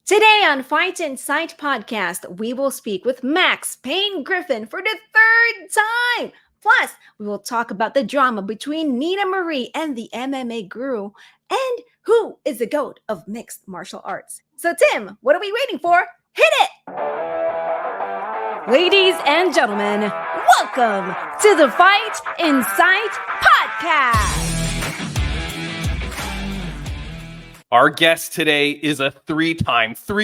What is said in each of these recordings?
Today on Fight Insight podcast, we will speak with Max Payne Griffin for the third time. Plus, we will talk about the drama between Nina Marie and the MMA guru, and who is the GOAT of mixed martial arts. So, Tim, what are we waiting for? Hit it! Ladies and gentlemen, welcome to the Fight Insight podcast. Our guest today is a three-time guest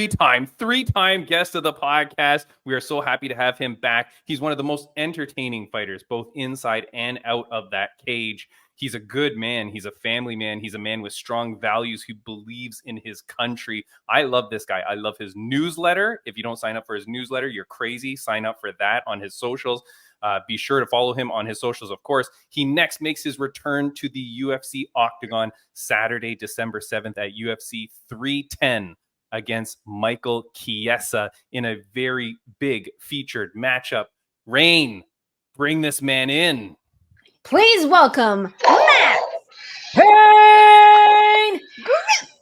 of the podcast. We are so happy to have him back. He's one of the most entertaining fighters, both inside and out of that cage. He's a good man. He's a family man. He's a man with strong values who believes in his country. I love this guy. I love his newsletter. If you don't sign up for his newsletter, you're crazy. Sign up for that on his socials. Be sure to follow him on his socials, of course. He next makes his return to the UFC Octagon Saturday, December 7th at UFC 310 against Michael Chiesa in a very big featured matchup. Rain, bring this man in. Please welcome Max Payne Griffin!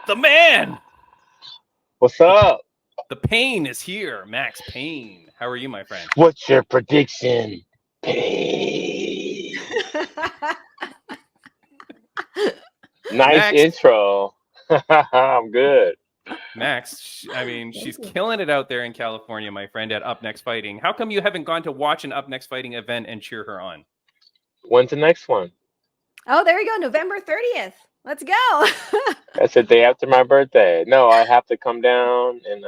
The man! What's up? The pain is here. Max Payne. How are you, my friend? What's your prediction? Pain. Nice Max. intro. I'm good. Max, I mean, she's killing it out there in California, my friend, at Up Next Fighting. How come you haven't gone to watch an Up Next Fighting event and cheer her on? When's the next one? Oh, there you go. November 30th. Let's go. That's the day after my birthday. No, I have to come down and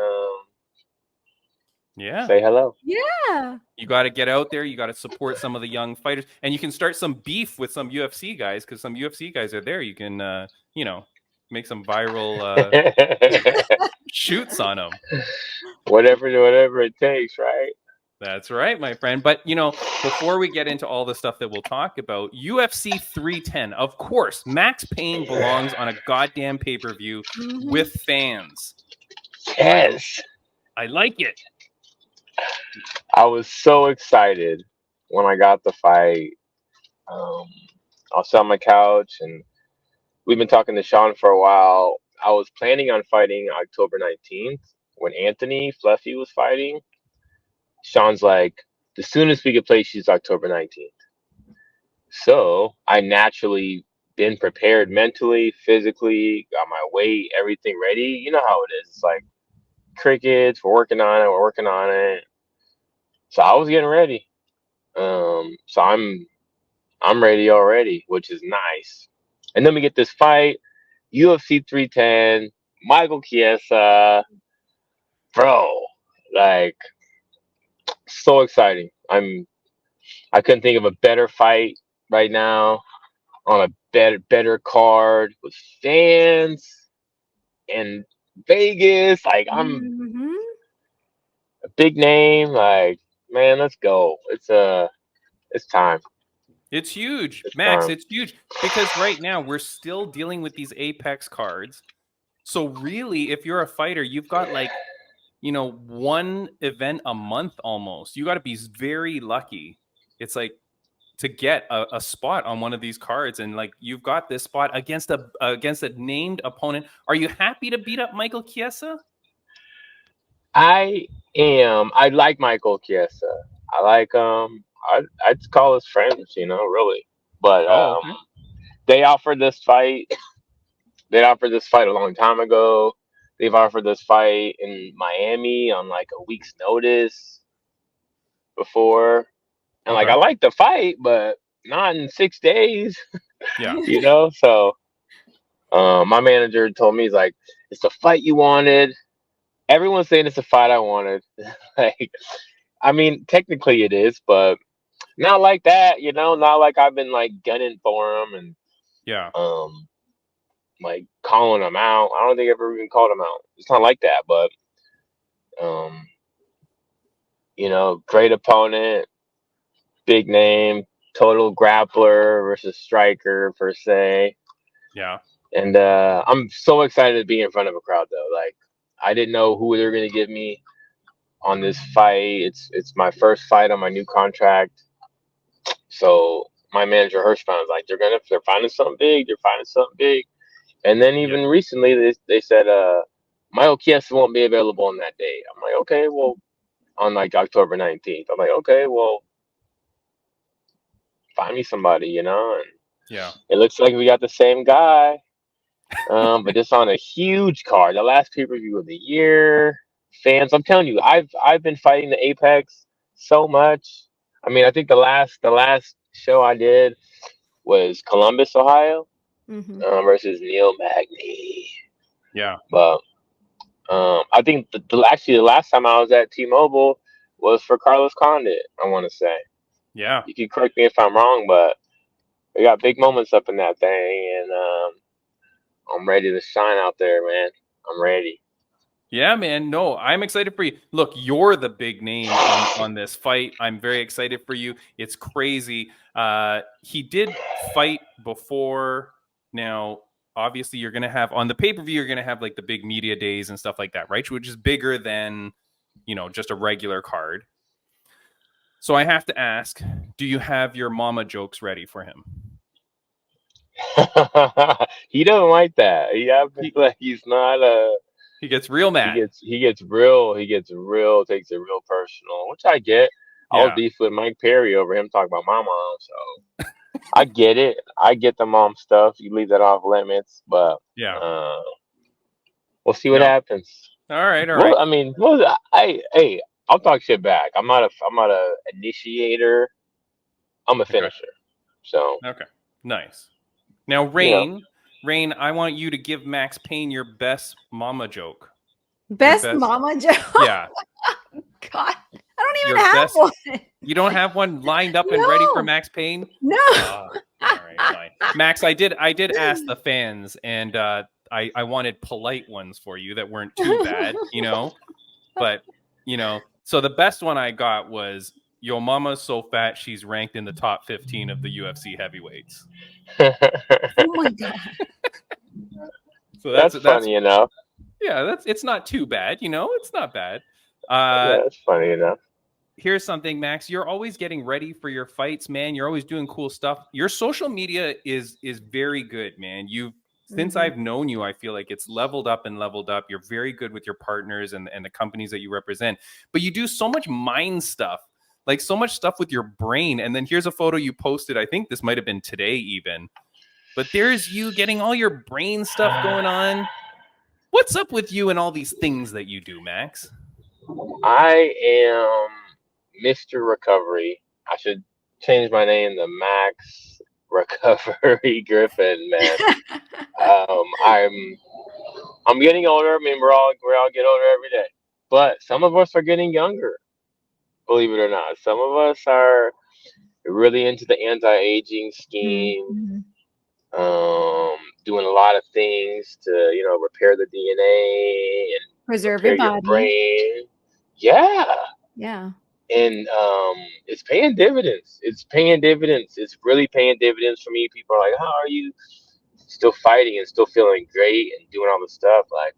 say hello. Yeah. You got to get out there. You got to support some of the young fighters. And you can start some beef with some UFC guys because some UFC guys are there. You can, make some viral shoots on them. Whatever it takes, right? That's right, my friend. But, before we get into all the stuff that we'll talk about, UFC 310, of course, Max Payne belongs on a goddamn pay-per-view with fans. Yes. I like it. I was so excited when I got the fight. I was on my couch and we've been talking to Sean for a while. I was planning on fighting October 19th when Anthony Fluffy was fighting. Sean's like, the soonest we could play she's October 19th. So I naturally been prepared mentally, physically, got my weight, everything ready. You know how it is. It's like crickets, we're working on it. So I was getting ready. So I'm ready already, which is nice. And then we get this fight, UFC 310, Michael Chiesa. Bro, like, so exciting. I couldn't think of a better fight right now on a better card with fans and Vegas. Like, I'm a big name. Like, man, let's go. It's time. It's huge, Max. It's huge because right now we're still dealing with these Apex cards. So really, if you're a fighter, you've got one event a month almost. You got to be very lucky. It's like to get a spot on one of these cards, and like you've got this spot against a named opponent. Are you happy to beat up Michael Chiesa? I am. I like Michael Chiesa. I like I'd call us friends, really. But okay. they offered this fight. They offered this fight a long time ago. They've offered this fight in Miami on like a week's notice before. And like I like the fight, but not in 6 days. Yeah. So my manager told me, he's like, it's the fight you wanted. Everyone's saying it's the fight I wanted. Like, I mean, technically it is, but not like that, not like I've been like gunning for him and like calling him out. I don't think I've ever even called him out. It's not like that, but great opponent, big name, total grappler versus striker per se. Yeah. And I'm so excited to be in front of a crowd though. Like, I didn't know who they were gonna give me on this fight. It's my first fight on my new contract. So my manager Hirschman was like, they're finding something big. And then even recently, they said Michael Chiesa won't be available on that day. I'm like, okay, well, on like October 19th. I'm like, okay, well, find me somebody, you know. And Yeah. it looks like we got the same guy, but just on a huge card. The last pay-per-view of the year. Fans, I'm telling you, I've been fighting the Apex so much. I mean, I think the last show I did was Columbus, Ohio, Mm-hmm. versus Neil Magny. Yeah. But I think actually the last time I was at T-Mobile was for Carlos Condit. I want to say. Yeah. You can correct me if I'm wrong, but we got big moments up in that thing, and I'm ready to shine out there, man. I'm ready. Yeah, man. No, I'm excited for you. Look, you're the big name on this fight. I'm very excited for you. It's crazy. He did fight before. Now, obviously, you're gonna have on the pay-per-view, you're gonna have like the big media days and stuff like that, right? Which is bigger than, just a regular card. So I have to ask, do you have your mama jokes ready for him? He doesn't like that. He's not He gets real mad. he gets real, takes it real personal, which I get. I was Yeah. beef with Mike Perry over him talking about my mom, so I get it. I get the mom stuff. You leave that off limits, but Yeah. we'll see what No. happens. All right. Well, I mean, hey, I'll talk shit back. I'm not a initiator. I'm a Okay. finisher. So Okay. Nice. Now, Rain, I want you to give Max Payne your best mama joke. Best mama joke. Yeah. God, I don't even have one. You don't have one lined up and ready for Max Payne? No. All right, fine. Max, I did ask the fans, and I wanted polite ones for you that weren't too bad, But so the best one I got was, "Yo mama's so fat she's ranked in the top 15 of the UFC heavyweights." Oh my God. So that's funny enough. Yeah, it's not too bad, it's not bad. That's funny enough. Here's something, Max. You're always getting ready for your fights, man. You're always doing cool stuff. Your social media is very good, man. Since I've known you, I feel like it's leveled up and leveled up. You're very good with your partners and the companies that you represent. But you do so much mind stuff, like so much stuff with your brain. And then here's a photo you posted. I think this might have been today even. But there's you getting all your brain stuff going on. What's up with you and all these things that you do, Max? I am Mr. Recovery. I should change my name to Max Recovery Griffin, man. I'm getting older. I mean, we all get older every day, but some of us are getting younger. Believe it or not, some of us are really into the anti-aging scheme. Doing a lot of things to repair the DNA and Preserve repair your your body. brain. Yeah. Yeah. And it's paying dividends. It's paying dividends. It's really paying dividends for me. People are like, how are you still fighting and still feeling great and doing all this stuff? Like,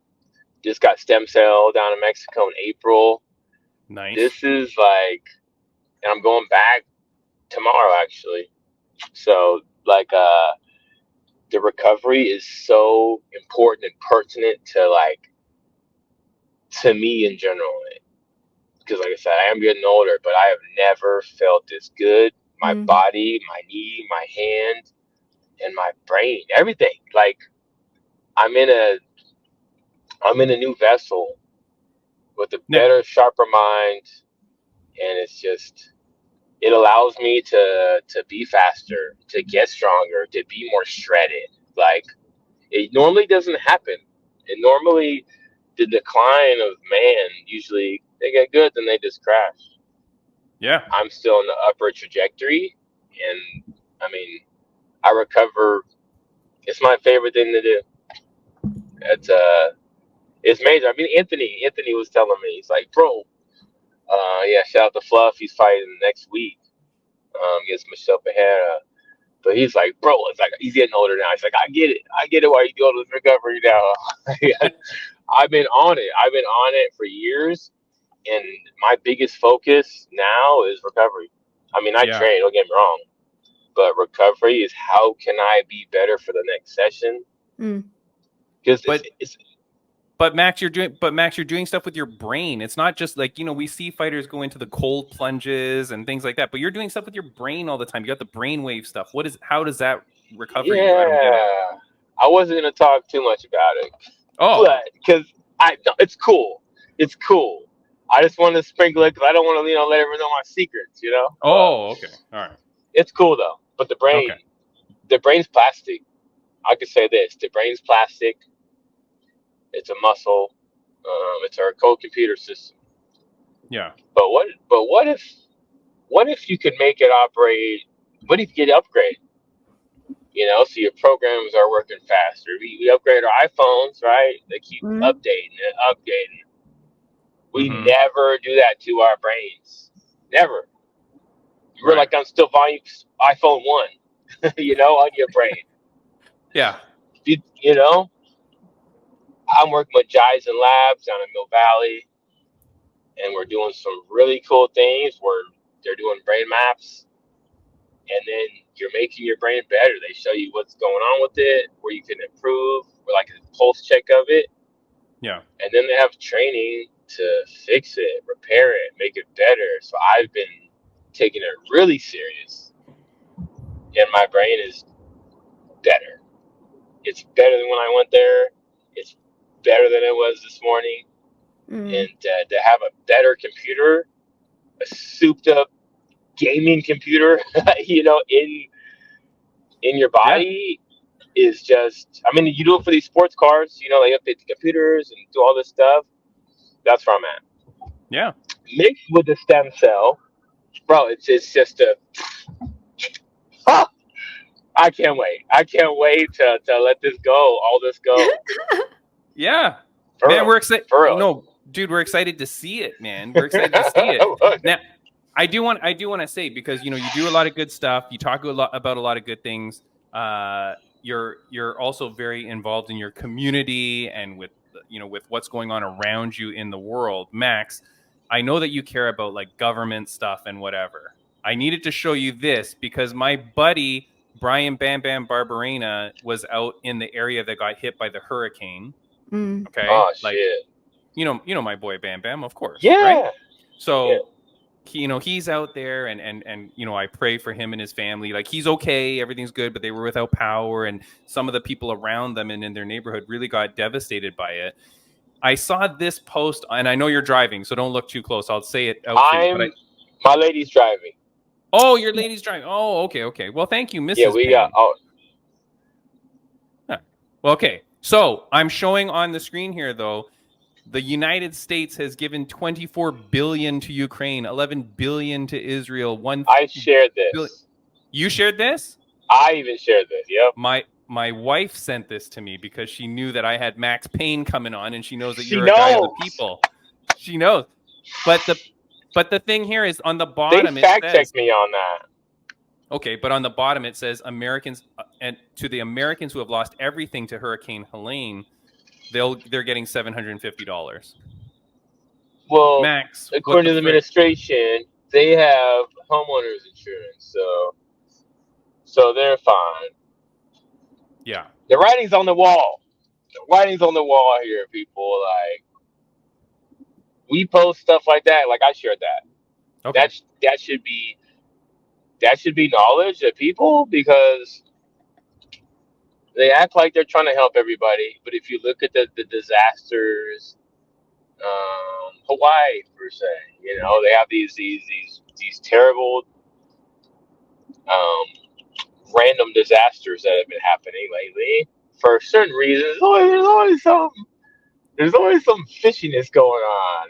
just got stem cell down in Mexico in April. Nice. This is like, and I'm going back tomorrow actually. So like the recovery is so important and pertinent to me in general. Because like I said, I am getting older, but I have never felt this good. My body, my knee, my hand, and my brain, everything. Like I'm in a new vessel with a better, sharper mind, and it allows me to be faster, to get stronger, to be more shredded. Like it normally doesn't happen. It normally the decline of man, usually they get good, then they just crash. Yeah. I'm still in the upward trajectory, and I mean, I recover. It's my favorite thing to do. It's major. I mean, Anthony was telling me, he's like, bro, yeah, shout out to Fluff. He's fighting next week against Michelle Pereira. But he's like, bro, it's like he's getting older now. He's like, I get it. Why you doing this recovery now? I've been on it for years, and my biggest focus now is recovery. I mean, I train. Don't get me wrong, but recovery is how can I be better for the next session, because But Max, you're doing stuff with your brain. It's not just like, we see fighters go into the cold plunges and things like that, but you're doing stuff with your brain all the time. You got the brainwave stuff. How does that recover you? I don't get it. I wasn't gonna talk too much about it. Oh, but because it's cool. It's cool. I just wanted to sprinkle it because I don't want to, let everyone know my secrets. Oh, okay, all right. It's cool though. But the brain's plastic. I could say this: the brain's plastic. It's a muscle. It's our cold computer system. Yeah. But what if you could make it operate? What if you get upgrade? So your programs are working faster. We upgrade our iPhones, right? They keep updating and updating. We never do that to our brains. Never. We're like on still volume iPhone 1, on your brain. Yeah. I'm working with Jizen Labs down in Mill Valley, and we're doing some really cool things where they're doing brain maps, and then you're making your brain better. They show you what's going on with it, where you can improve, or like a pulse check of it. Yeah. And then they have training to fix it, repair it, make it better. So I've been taking it really serious, and my brain is better. It's better than when I went there. It's better than it was this morning. And to have a better computer, a souped up gaming computer, in your body is just, you do it for these sports cars, they update the computers and do all this stuff. That's where I'm at. Yeah. Mixed with the stem cell, bro, it's just I can't wait. I can't wait to let this go, all this go. Yeah. For man, real. we're excited. No, dude, we're excited to see it, man. We're excited to see it. Now, I do want to say, because you do a lot of good stuff. You talk about a lot of good things. You're also very involved in your community and with what's going on around you in the world. Max, I know that you care about like government stuff and whatever. I needed to show you this because my buddy Brian Bam Bam Barberena was out in the area that got hit by the hurricane. Okay. Oh, like, shit. You know my boy Bam Bam, of course. Yeah. Right? So he's out there and I pray for him and his family. Like, he's okay, everything's good, but they were without power, and some of the people around them and in their neighborhood really got devastated by it. I saw this post, and I know you're driving, so don't look too close. I'll say it out for you. My lady's driving. Oh, your lady's driving. Oh, okay. Well, thank you, Mrs. Yeah, we got. Well, okay. So I'm showing on the screen here, though, the United States has given $24 billion to Ukraine, $11 billion to Israel. I shared this. You shared this? I even shared this. Yep. My wife sent this to me because she knew that I had Max Payne coming on, and she knows that you're a guy of the people. She knows. But the thing here is on the bottom. They fact-checked me on that. Okay, but on the bottom it says Americans and to the Americans who have lost everything to Hurricane Helene, they're getting $750. Well, Max, according to the administration, they have homeowners insurance, so they're fine. Yeah, the writing's on the wall. The writing's on the wall here, people. Like, we post stuff like that. Like, I shared that. okay. That should be knowledge of people, because they act like they're trying to help everybody. But if you look at the disasters, Hawaii per se, they have these terrible random disasters that have been happening lately for certain reasons. There's always some fishiness going on.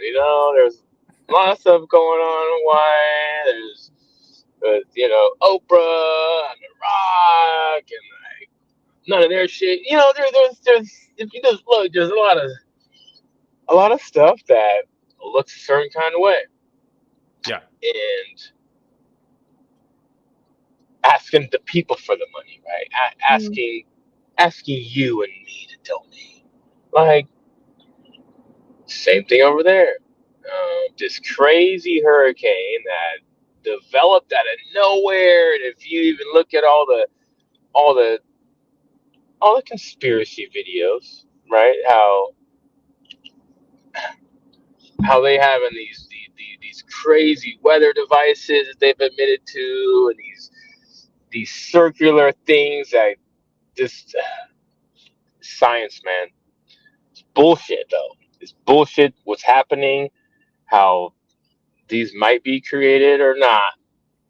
There's a lot of stuff going on in Hawaii. There's Oprah and The Rock and like none of their shit. There's if you just look, there's a lot of stuff that looks a certain kind of way. Yeah. And asking the people for the money, right? Asking you and me to donate. Like, same thing over there. This crazy hurricane that developed out of nowhere, and if you even look at all the conspiracy videos, right? How they having these crazy weather devices that they've admitted to, and these circular things that just science, man. It's bullshit though. It's bullshit what's happening, how these might be created or not,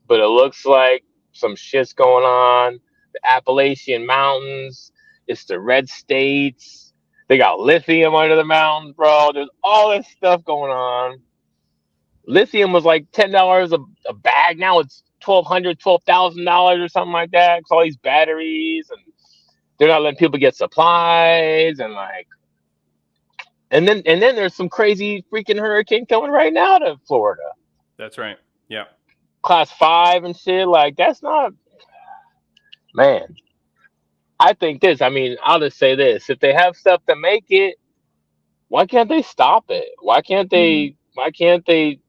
but it looks like some shit's going on. The Appalachian Mountains, it's the red states. They got lithium under the mountains, bro. There's all this stuff going on. Lithium was like $10 a bag. Now it's $1,200, $12,000 or something like that. It's all these batteries, and they're not letting people get supplies, and like, and then there's some crazy freaking hurricane coming right now to Florida. That's right. Yeah. Class 5 and shit. Like, that's not, man. I think this. I mean, I'll just say this: if they have stuff to make it, why can't they stop it? Why can't they? Why can't they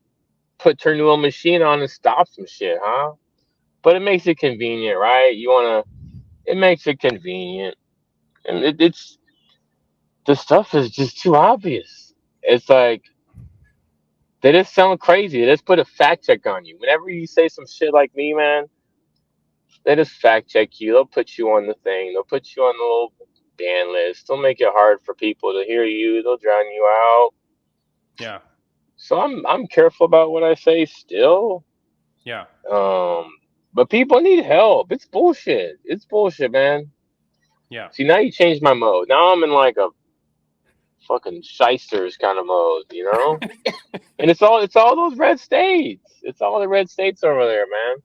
turn a machine on and stop some shit, huh? But it makes it convenient, right? It makes it convenient, and it's the stuff is just too obvious. It's like they just sound crazy. They just put a fact check on you. Whenever you say some shit like me, man, they just fact check you. They'll put you on the thing. They'll put you on the little ban list. They'll make it hard for people to hear you. They'll drown you out. Yeah. So I'm careful about what I say still. Yeah. But people need help. It's bullshit. It's bullshit, man. Yeah. See, now you changed my mode. Now I'm in like a fucking shysters kind of mode, you know? And it's all those red states. It's all the red states over there, man.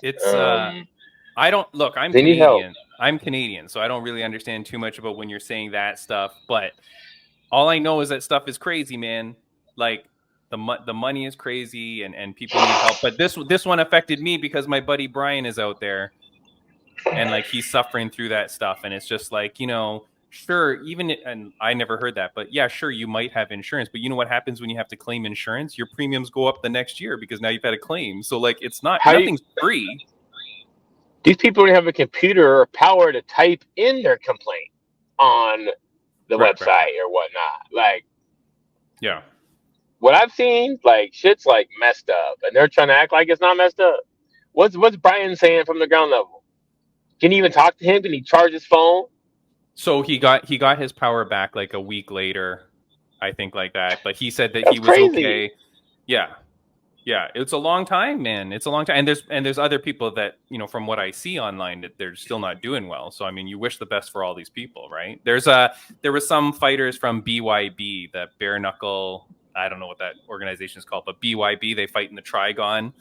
It's I don't look, I'm they need help. Canadian. I'm Canadian, so I don't really understand too much about when you're saying that stuff, but all I know is that stuff is crazy, man. Like the money is crazy, and people need help. But this one affected me because my buddy Brian is out there, and like he's suffering through that stuff, and it's just like, you know, sure, and I never heard that, but yeah, sure, you might have insurance, but you know what happens when you have to claim insurance? Your premiums go up the next year because now you've had a claim. So like, it's nothing's free. These people don't have a computer or power to type in their complaint on the website or whatnot. Like, yeah, what I've seen, like, shit's like messed up, and they're trying to act like it's not messed up. What's Brian saying from the ground level? Can you even talk to him? Can he charge his phone? So he got his power back like a week later, I think, like that. But he said that That's he was crazy. okay. Yeah, it's a long time, man. It's a long time, and there's other people that, you know, from what I see online, that they're still not doing well. So I mean, you wish the best for all these people, right? There were some fighters from BYB, the bare knuckle. I don't know what that organization is called, but BYB, they fight in the Trigon.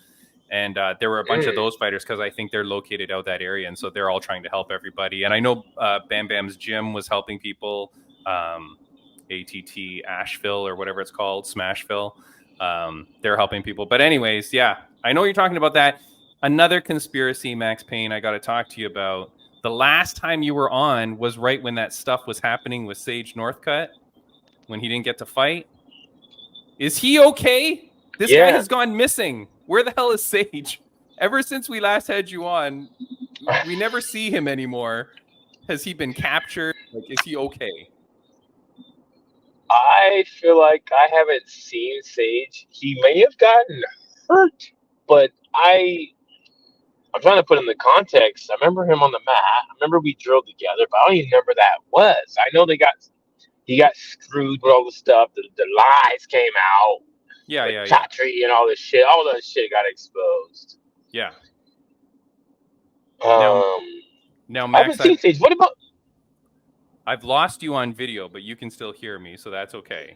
And there were a bunch of those fighters because I think they're located out that area. And so they're all trying to help everybody. And I know Bam Bam's gym was helping people, ATT Asheville or whatever it's called, Smashville. They're helping people. But anyways, yeah, I know you're talking about that. Another conspiracy, Max Payne, I got to talk to you about. The last time you were on was right when that stuff was happening with Sage Northcutt, when he didn't get to fight. Is he okay? This guy has gone missing. Where the hell is Sage? Ever since we last had you on, we never see him anymore. Has he been captured? Like, is he okay? I feel like I haven't seen Sage. He may have gotten hurt, but I'm trying to put in the context. I remember him on the mat. I remember we drilled together, but I don't even remember that was. I know he got screwed with all the stuff. The lies came out. Yeah. Chatri and all this shit. All that shit got exposed. Yeah. Now Max, I haven't seen Sage. What about? I've lost you on video, but you can still hear me, so that's okay.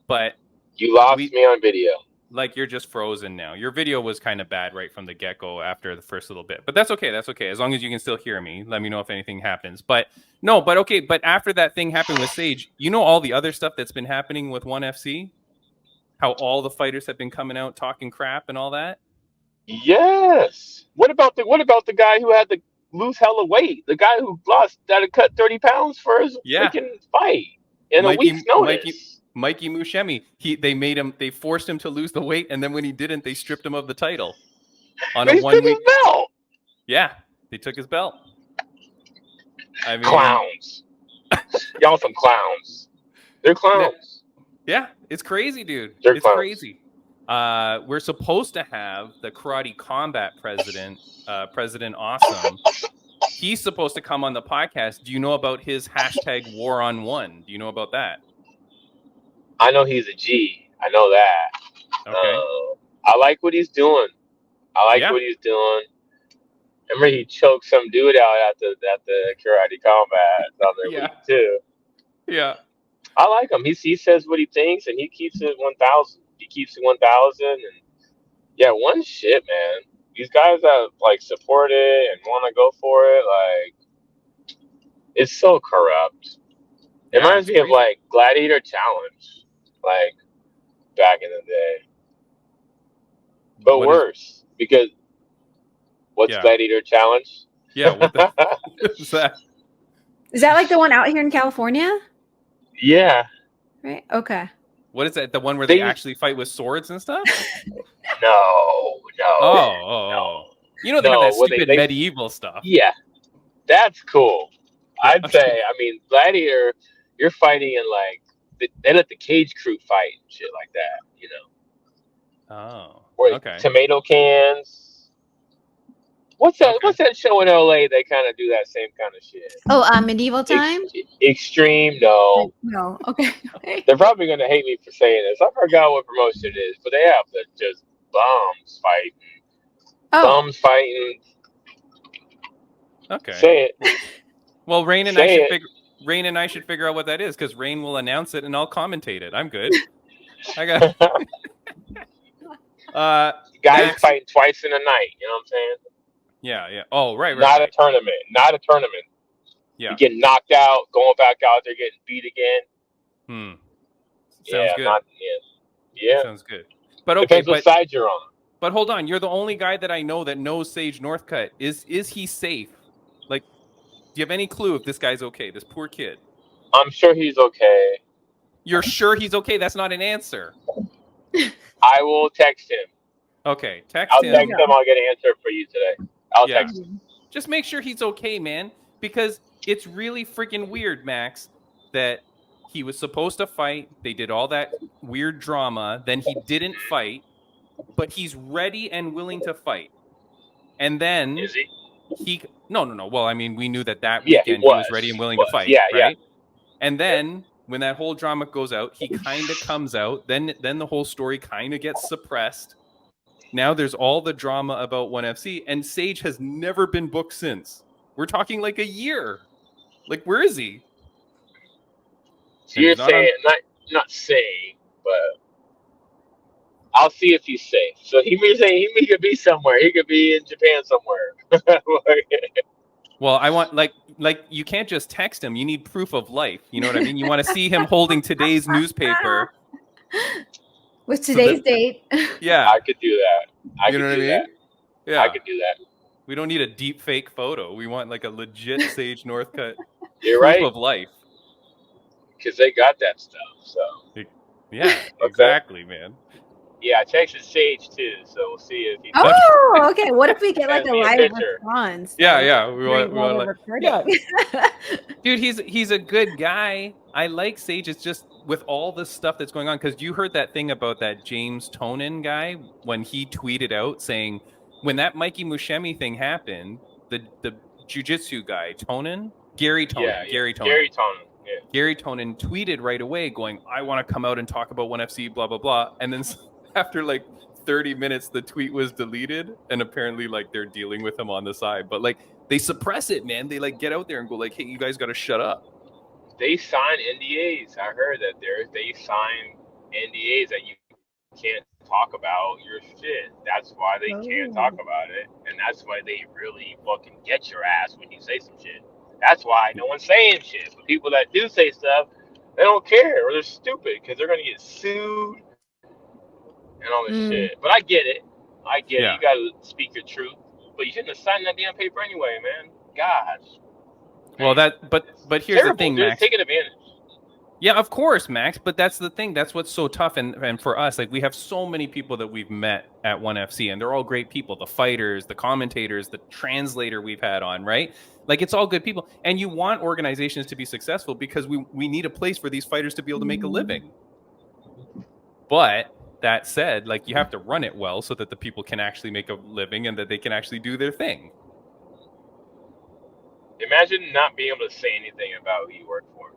But you lost me on video. Like, you're just frozen now. Your video was kind of bad right from the get-go after the first little bit. But that's okay. That's okay. As long as you can still hear me, let me know if anything happens. But okay. But after that thing happened with Sage, you know all the other stuff that's been happening with ONE FC? How all the fighters have been coming out talking crap and all that? Yes. What about the guy who had to lose hella weight? The guy who had to cut 30 pounds for his freaking fight in a week's notice. Mikey Mushemi. They forced him to lose the weight, and then when he didn't, they stripped him of the title. They took his belt. Yeah, they took his belt. I mean, clowns. Y'all some clowns. They're clowns. Yeah, it's crazy, dude. They're It's clowns. crazy. We're supposed to have the Karate Combat president, President Awesome. He's supposed to come on the podcast. Do you know about his hashtag War on One? Do you know about that? I know he's a G. I know that. Okay. I like what he's doing. What he's doing. Remember, he choked some dude out at the Karate Combat the other week too. Yeah. I like him. He says what he thinks, and he keeps it 1,000. He keeps it 1,000, and yeah, one shit, man. These guys that like support it and want to go for it, like, it's so corrupt. It reminds me of like Gladiator Challenge, like back in the day, but worse because what's Gladiator Challenge? Yeah, what is that? Is that like the one out here in California? Yeah. Right. Okay. What is that? The one where they actually fight with swords and stuff? No. Oh. You know they have that stupid medieval stuff. Yeah, that's cool. I'd say. I mean, Gladiator, you're fighting in like they let the cage crew fight and shit like that. You know. Oh. Okay. Tomato cans. What's that? Okay. What's that show in LA? They kind of do that same kind of shit. Oh, Medieval Time? Extreme? No. No. Okay. They're probably gonna hate me for saying this. I forgot what promotion it is, but they have just bums fighting. Bums fighting. Okay. Say it. Well, Rain and I should figure out what that is because Rain will announce it and I'll commentate it. I'm good. I got. Guys fighting twice in a night. You know what I'm saying? Yeah. Oh, right. Not a tournament. Yeah. You get knocked out, going back out there, getting beat again. Sounds good. Yeah. Sounds good. But okay, depends what side you're on. But hold on, you're the only guy that I know that knows Sage Northcutt. Is he safe? Like, do you have any clue if this guy's okay? This poor kid. I'm sure he's okay. You're sure he's okay? That's not an answer. I will text him. Okay, I'll text him. I'll get an answer for you today. I'll text him. Just make sure he's okay, man. Because it's really freaking weird, Max, that he was supposed to fight. They did all that weird drama. Then he didn't fight. But he's ready and willing to fight. And then... Is he? No. Well, I mean, we knew that weekend he was ready and willing to fight. Yeah, right? And then... when that whole drama goes out, he kind of comes out. Then the whole story kind of gets suppressed. Now there's all the drama about ONE FC, and Sage has never been booked since. We're talking like a year. Like, where is he? So you're saying, not saying, but I'll see if he's safe. So he could be somewhere. He could be in Japan somewhere. Well, I want like you can't just text him. You need proof of life. You know what I mean? You want to see him holding today's newspaper with today's date. Yeah, I could do that. You know what I mean? Yeah, I could do that. We don't need a deep fake photo. We want like a legit Sage Northcutt proof of life. Because they got that stuff. So yeah, exactly, man. Yeah, I texted Sage too, so we'll see if he. Oh, okay. What if we get like a live response? Yeah. We want Dude, he's a good guy. I like Sage. It's just with all the stuff that's going on, because you heard that thing about that James Tonin guy when he tweeted out saying when that Mikey Mushemi thing happened, the jiu-jitsu guy Gary Tonin. Gary Tonin tweeted right away going, I want to come out and talk about ONE FC, blah, blah, blah. And then after like 30 minutes, the tweet was deleted. And apparently like they're dealing with him on the side. But like they suppress it, man. They like get out there and go like, hey, you guys got to shut up. They sign NDAs. I heard that they sign NDAs that you can't talk about your shit. That's why they can't talk about it. And that's why they really fucking get your ass when you say some shit. That's why no one's saying shit. But people that do say stuff, they don't care or they're stupid because they're going to get sued and all this shit. But I get it. You got to speak your truth. But you shouldn't have signed that damn paper anyway, man. Gosh. Well, but here's the thing, Max. They're taking advantage. Yeah, of course, Max. But that's the thing. That's what's so tough. And for us, like we have so many people that we've met at ONE FC, and they're all great people. The fighters, the commentators, the translator we've had on, right? Like it's all good people. And you want organizations to be successful because we need a place for these fighters to be able to make a living. But that said, like you have to run it well so that the people can actually make a living and that they can actually do their thing. Imagine not being able to say anything about who you work for.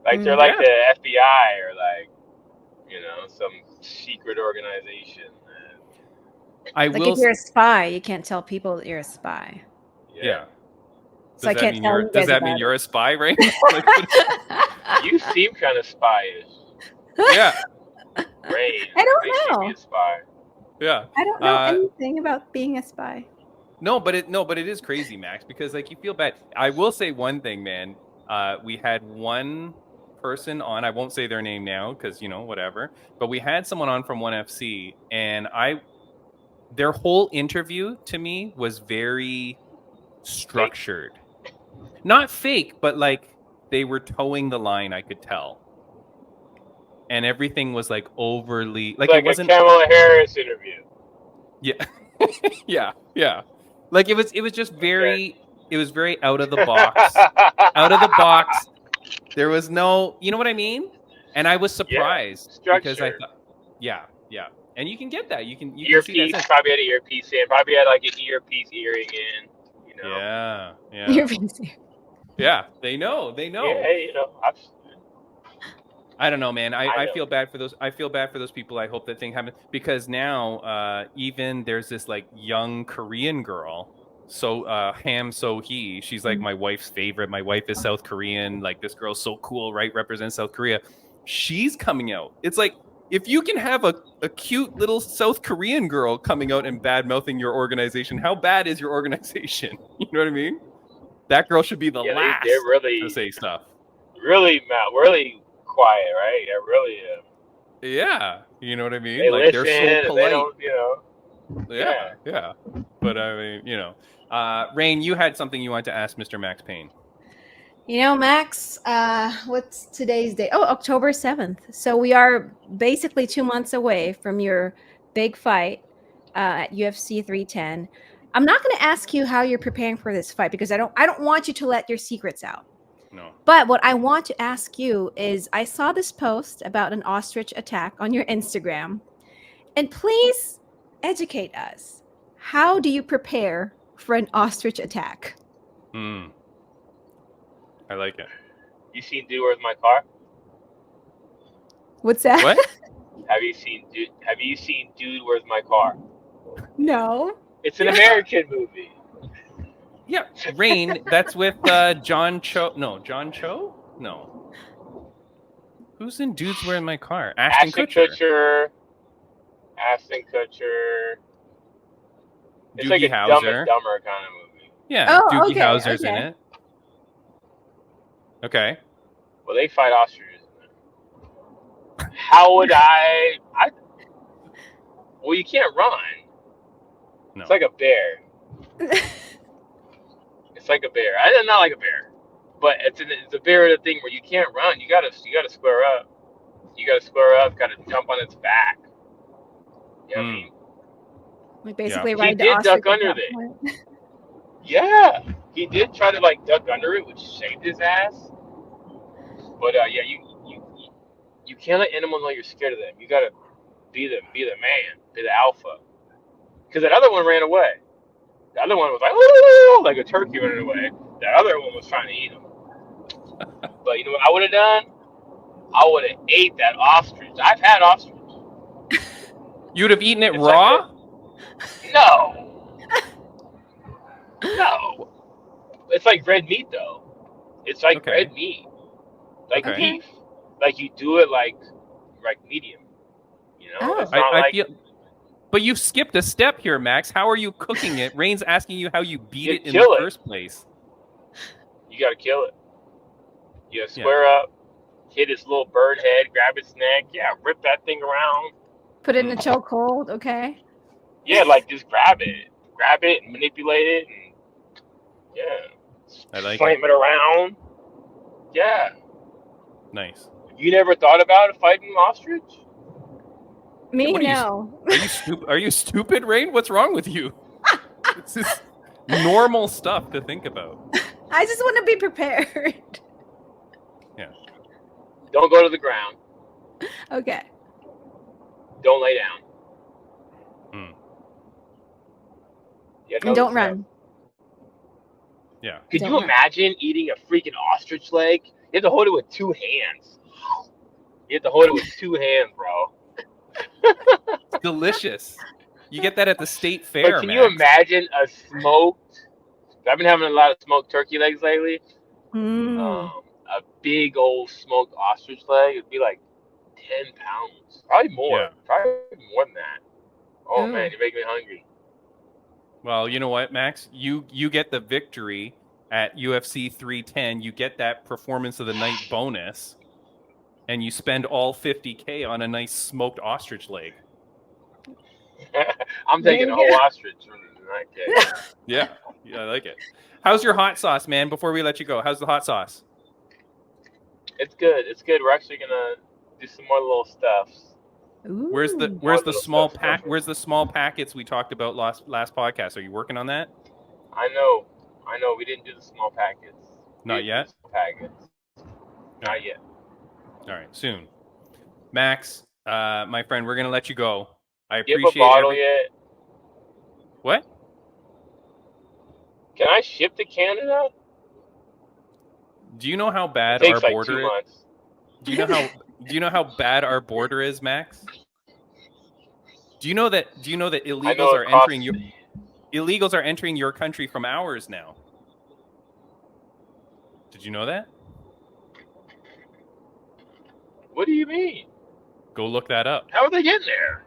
Like they're like the FBI or like, you know, some secret organization. Like if you're a spy, you can't tell people that you're a spy. Yeah. So I can't tell you guys does that about mean you're it. a spy, right? You seem kind of spyish. Yeah. Ray, I don't know. Be a spy. Yeah. I don't know anything about being a spy. No, but it is crazy, Max, because like you feel bad. I will say one thing, man. We had one person on. I won't say their name now because whatever. But we had someone on from ONE FC, and their whole interview to me was very structured, not fake, but like they were towing the line. I could tell, and everything was like overly like it wasn't a Kamala Harris interview. Yeah, yeah. Like it was just very it was very out of the box. Out of the box. There was no, you know what I mean? And I was surprised because I thought yeah. And you can get that. You can earpiece, see that probably had an earpiece in, probably had like an earpiece earring in, Yeah. Earpiece. Yeah, they know. Yeah, I don't know, man. I feel bad for those. I feel bad for those people. I hope that thing happens because now, even there's this like young Korean girl, Ham So Hee. She's like my wife's favorite. My wife is South Korean. Like this girl's so cool, right? Represents South Korea. She's coming out. It's like if you can have a cute little South Korean girl coming out and bad mouthing your organization, how bad is your organization? You know what I mean? That girl should be the last they're really, to say stuff. Really quiet, right? Yeah, you know what I mean? They like listen, they're so polite. They don't, Yeah. But I mean, Rain, you had something you wanted to ask Mr. Max Payne. Max, what's today's date? Oh, October 7th. So we are basically 2 months away from your big fight at UFC 310. I'm not going to ask you how you're preparing for this fight because I don't want you to let your secrets out. No. But what I want to ask you is I saw this post about an ostrich attack on your Instagram. And please educate us. How do you prepare for an ostrich attack? I like it. You seen Dude, Where's My Car? What's that? What? Have you seen Dude, Where's My Car? No. It's an American movie. Yeah, Rain. That's with John Cho. No, John Cho. No. Who's in Dudes Where in My Car? Ashton Kutcher. Ashton Kutcher. It's Doogie like a Howser. Dumb and Dumber kind of movie. Yeah, Doogie Howser's in it. Okay. Well, they fight ostriches in it. How would I? Well, you can't run. No. It's like a bear. It's like a bear. I'm not like a bear, but it's a bear thing where you can't run. You gotta square up. You gotta square up. Gotta jump on its back. You know what I mean? Like basically, he did duck under it. Yeah, he did try to like duck under it, which saved his ass. But you can't let animals know you're scared of them. You gotta be the man, be the alpha. Because that other one ran away. The other one was like, "Ooh," like a turkey running away. That other one was trying to eat him. But you know what I would have done? I would have ate that ostrich. I've had ostrich. You'd have eaten it raw? No. It's like red meat, though. It's like red meat. Like beef. Like you do it like medium. You know? It's not like... But you skipped a step here, Max. How are you cooking it? Rain's asking you how you beat it in the first place. You got to kill it. You got to square up, hit its little bird head, grab its neck, rip that thing around. Put it in a chokehold, okay? Yeah, like just grab it and manipulate it, and I like slam it around. Yeah. Nice. You never thought about fighting an ostrich? Me, What are you- no. Are you stupid? Are you stupid, Rain? What's wrong with you? This is normal stuff to think about. I just want to be prepared. Don't go to the ground. Okay. Don't lay down. Hmm. Yeah, And don't run. Yeah. Could Don't you run. imagine eating a freaking ostrich leg? You have to hold it with 2 hands. You have to hold it with 2 hands, bro. Delicious. You get that at the state But fair, can Max. you imagine a smoked? I've been having a lot of smoked turkey legs lately. Mm. A big old smoked ostrich leg. It'd be like 10 pounds, probably more. Yeah. Probably more than that. Oh Ooh. man, you're making me hungry. Well, you know what, Max? You get the victory at UFC 310. You get that performance of the night bonus, and you spend all 50K on a nice smoked ostrich leg. I'm There taking you a whole go. ostrich. Okay. Yeah, I like it. How's your hot sauce, man? Before we let you go, how's the hot sauce? It's good. It's good. We're actually gonna do some more little stuffs. Where's the Ooh. where's the little small stuff pack? coming. Where's the small packets we talked about last podcast? Are you working on that? I know. We didn't do the small packets. Not yet? The small packets. Not right. yet. All right, soon. Max, my friend, we're gonna let you go. I Do you have a appreciate bottle yet? What? Can I ship to Canada? Do you know how It bad our takes like 2 border is? months. Do you know how bad our border is, Max? Do you know that I illegals know are entering your country from ours now? Did you know that? What do you mean? Go look that up. How are they getting there?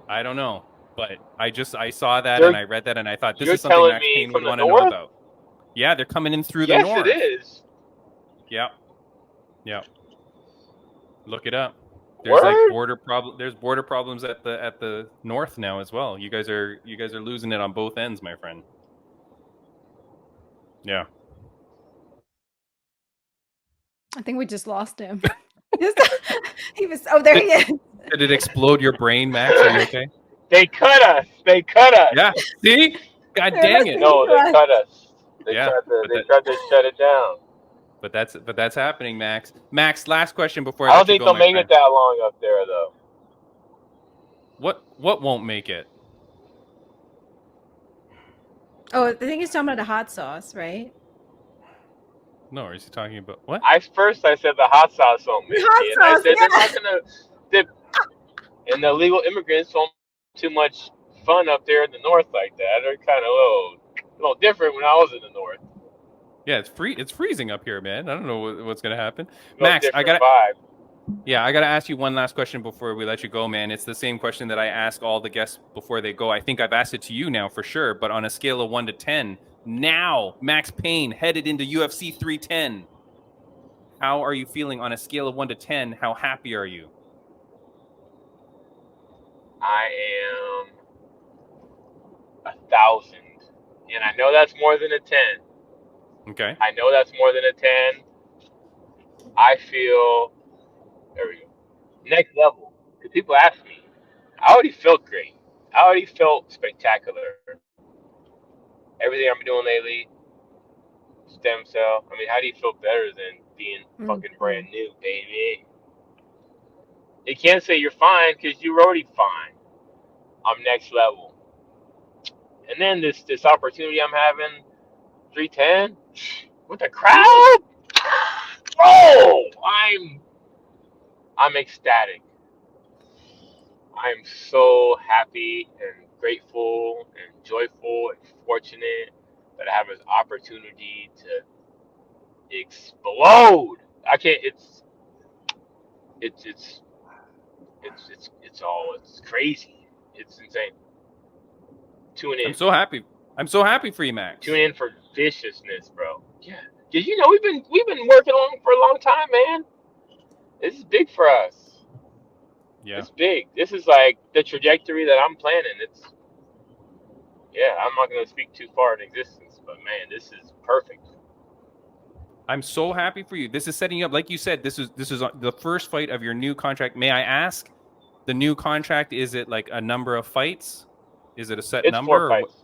I don't know, but I saw that They're- and I read that and I thought this you're is something telling Max me Payne from would the want to know north? about. Yeah, they're coming in through the Yes, north. it is. Yeah. Look it up. There's Word? like border problems at the north now as well. You guys are losing it on both ends, my friend. Yeah. I think we just lost him. He was. Oh, there he is. Did it explode your brain, Max? Are you okay? They cut us. Yeah. See? God They're dang it. listening. No, they cut us. They Yeah, tried to shut it down. But that's happening, Max. Max, last question before I I don't let you think go, they'll my make friend. it that long up there, though. What won't make it? Oh, I think he's talking about the hot sauce, right? No, is he talking about what? I said the hot sauce won't make Hot it. And I sauce, said yeah. they're not gonna. And the illegal immigrants don't have too much fun up there in the north like that. They're kind of a little different when I was in the north. Yeah, it's freezing up here, man. I don't know what's gonna happen. No Max, I different gotta vibe. ask you one last question before we let you go, man. It's the same question that I ask all the guests before they go. I think I've asked it to you now for sure, but on a scale of 1 to 10, now Max Payne headed into UFC 310. How are you feeling on a scale of 1 to 10? How happy are you? I am 1,000, and I know that's more than a 10. Okay. I know that's more than a 10. I feel, there we go, next level. Because people ask me, I already felt great. I already felt spectacular. Everything I've been doing lately, stem cell. I mean, how do you feel better than being fucking brand new, baby? You can't say you're fine because you're already fine. I'm next level. And then this opportunity I'm having, 310, with the crowd, bro, I'm ecstatic. I'm so happy and grateful and joyful and fortunate that I have this opportunity to explode. I can't. It's crazy. It's insane. Tune in. I'm so happy for you, Max. Tune in for viciousness, bro. Yeah. Cause we've been working on for a long time, man. This is big for us. Yeah. It's big. This is like the trajectory that I'm planning. I'm not gonna speak too far in existence, but man, this is perfect. I'm so happy for you. This is setting you up, like you said. This is the first fight of your new contract. May I ask, the new contract, is it like a number of fights? Is it a set It's number 4 or fights.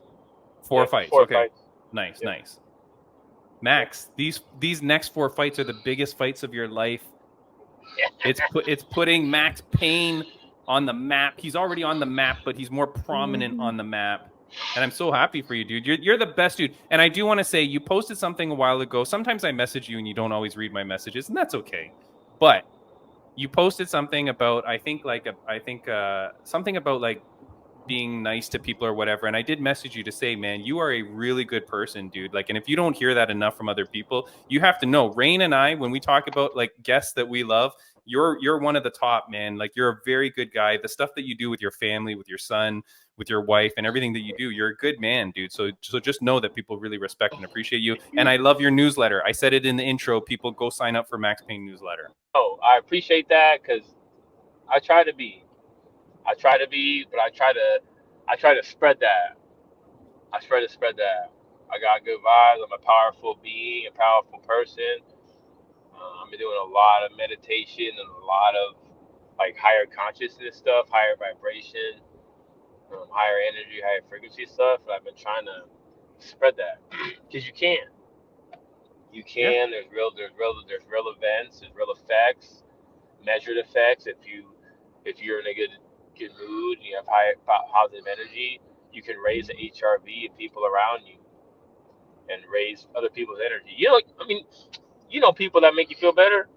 four fights? Four Okay, fights. nice, Yeah. nice. Max, these next 4 fights are the biggest fights of your life. It's putting Max Payne on the map. He's already on the map, but he's more prominent on the map. And I'm so happy for you, dude. You're the best dude. And I do want to say, you posted something a while ago. Sometimes I message you and you don't always read my messages, and that's okay. But you posted something about, something about like being nice to people or whatever. And I did message you to say, man, you are a really good person, dude. Like, and if you don't hear that enough from other people, you have to know. Rain and I, when we talk about like guests that we love, you're one of the top, man. Like, you're a very good guy. The stuff that you do with your family, with your son, with your wife, and everything that you do, you're a good man, dude. So just know that people really respect and appreciate you. And I love your newsletter. I said it in the intro. People, go sign up for Max Payne newsletter. Oh, I appreciate that, because I try to be, but I try to spread that. I try to spread that. I got good vibes. I'm a powerful being, a powerful person. I've been doing a lot of meditation and a lot of like higher consciousness stuff, higher vibration, higher energy, higher frequency stuff. And I've been trying to spread that, because you can. You can. Yeah. There's real events. There's real effects, measured effects. If you're in a good mood and you have high positive energy, you can raise the HRV of people around you and raise other people's energy. People that make you feel better.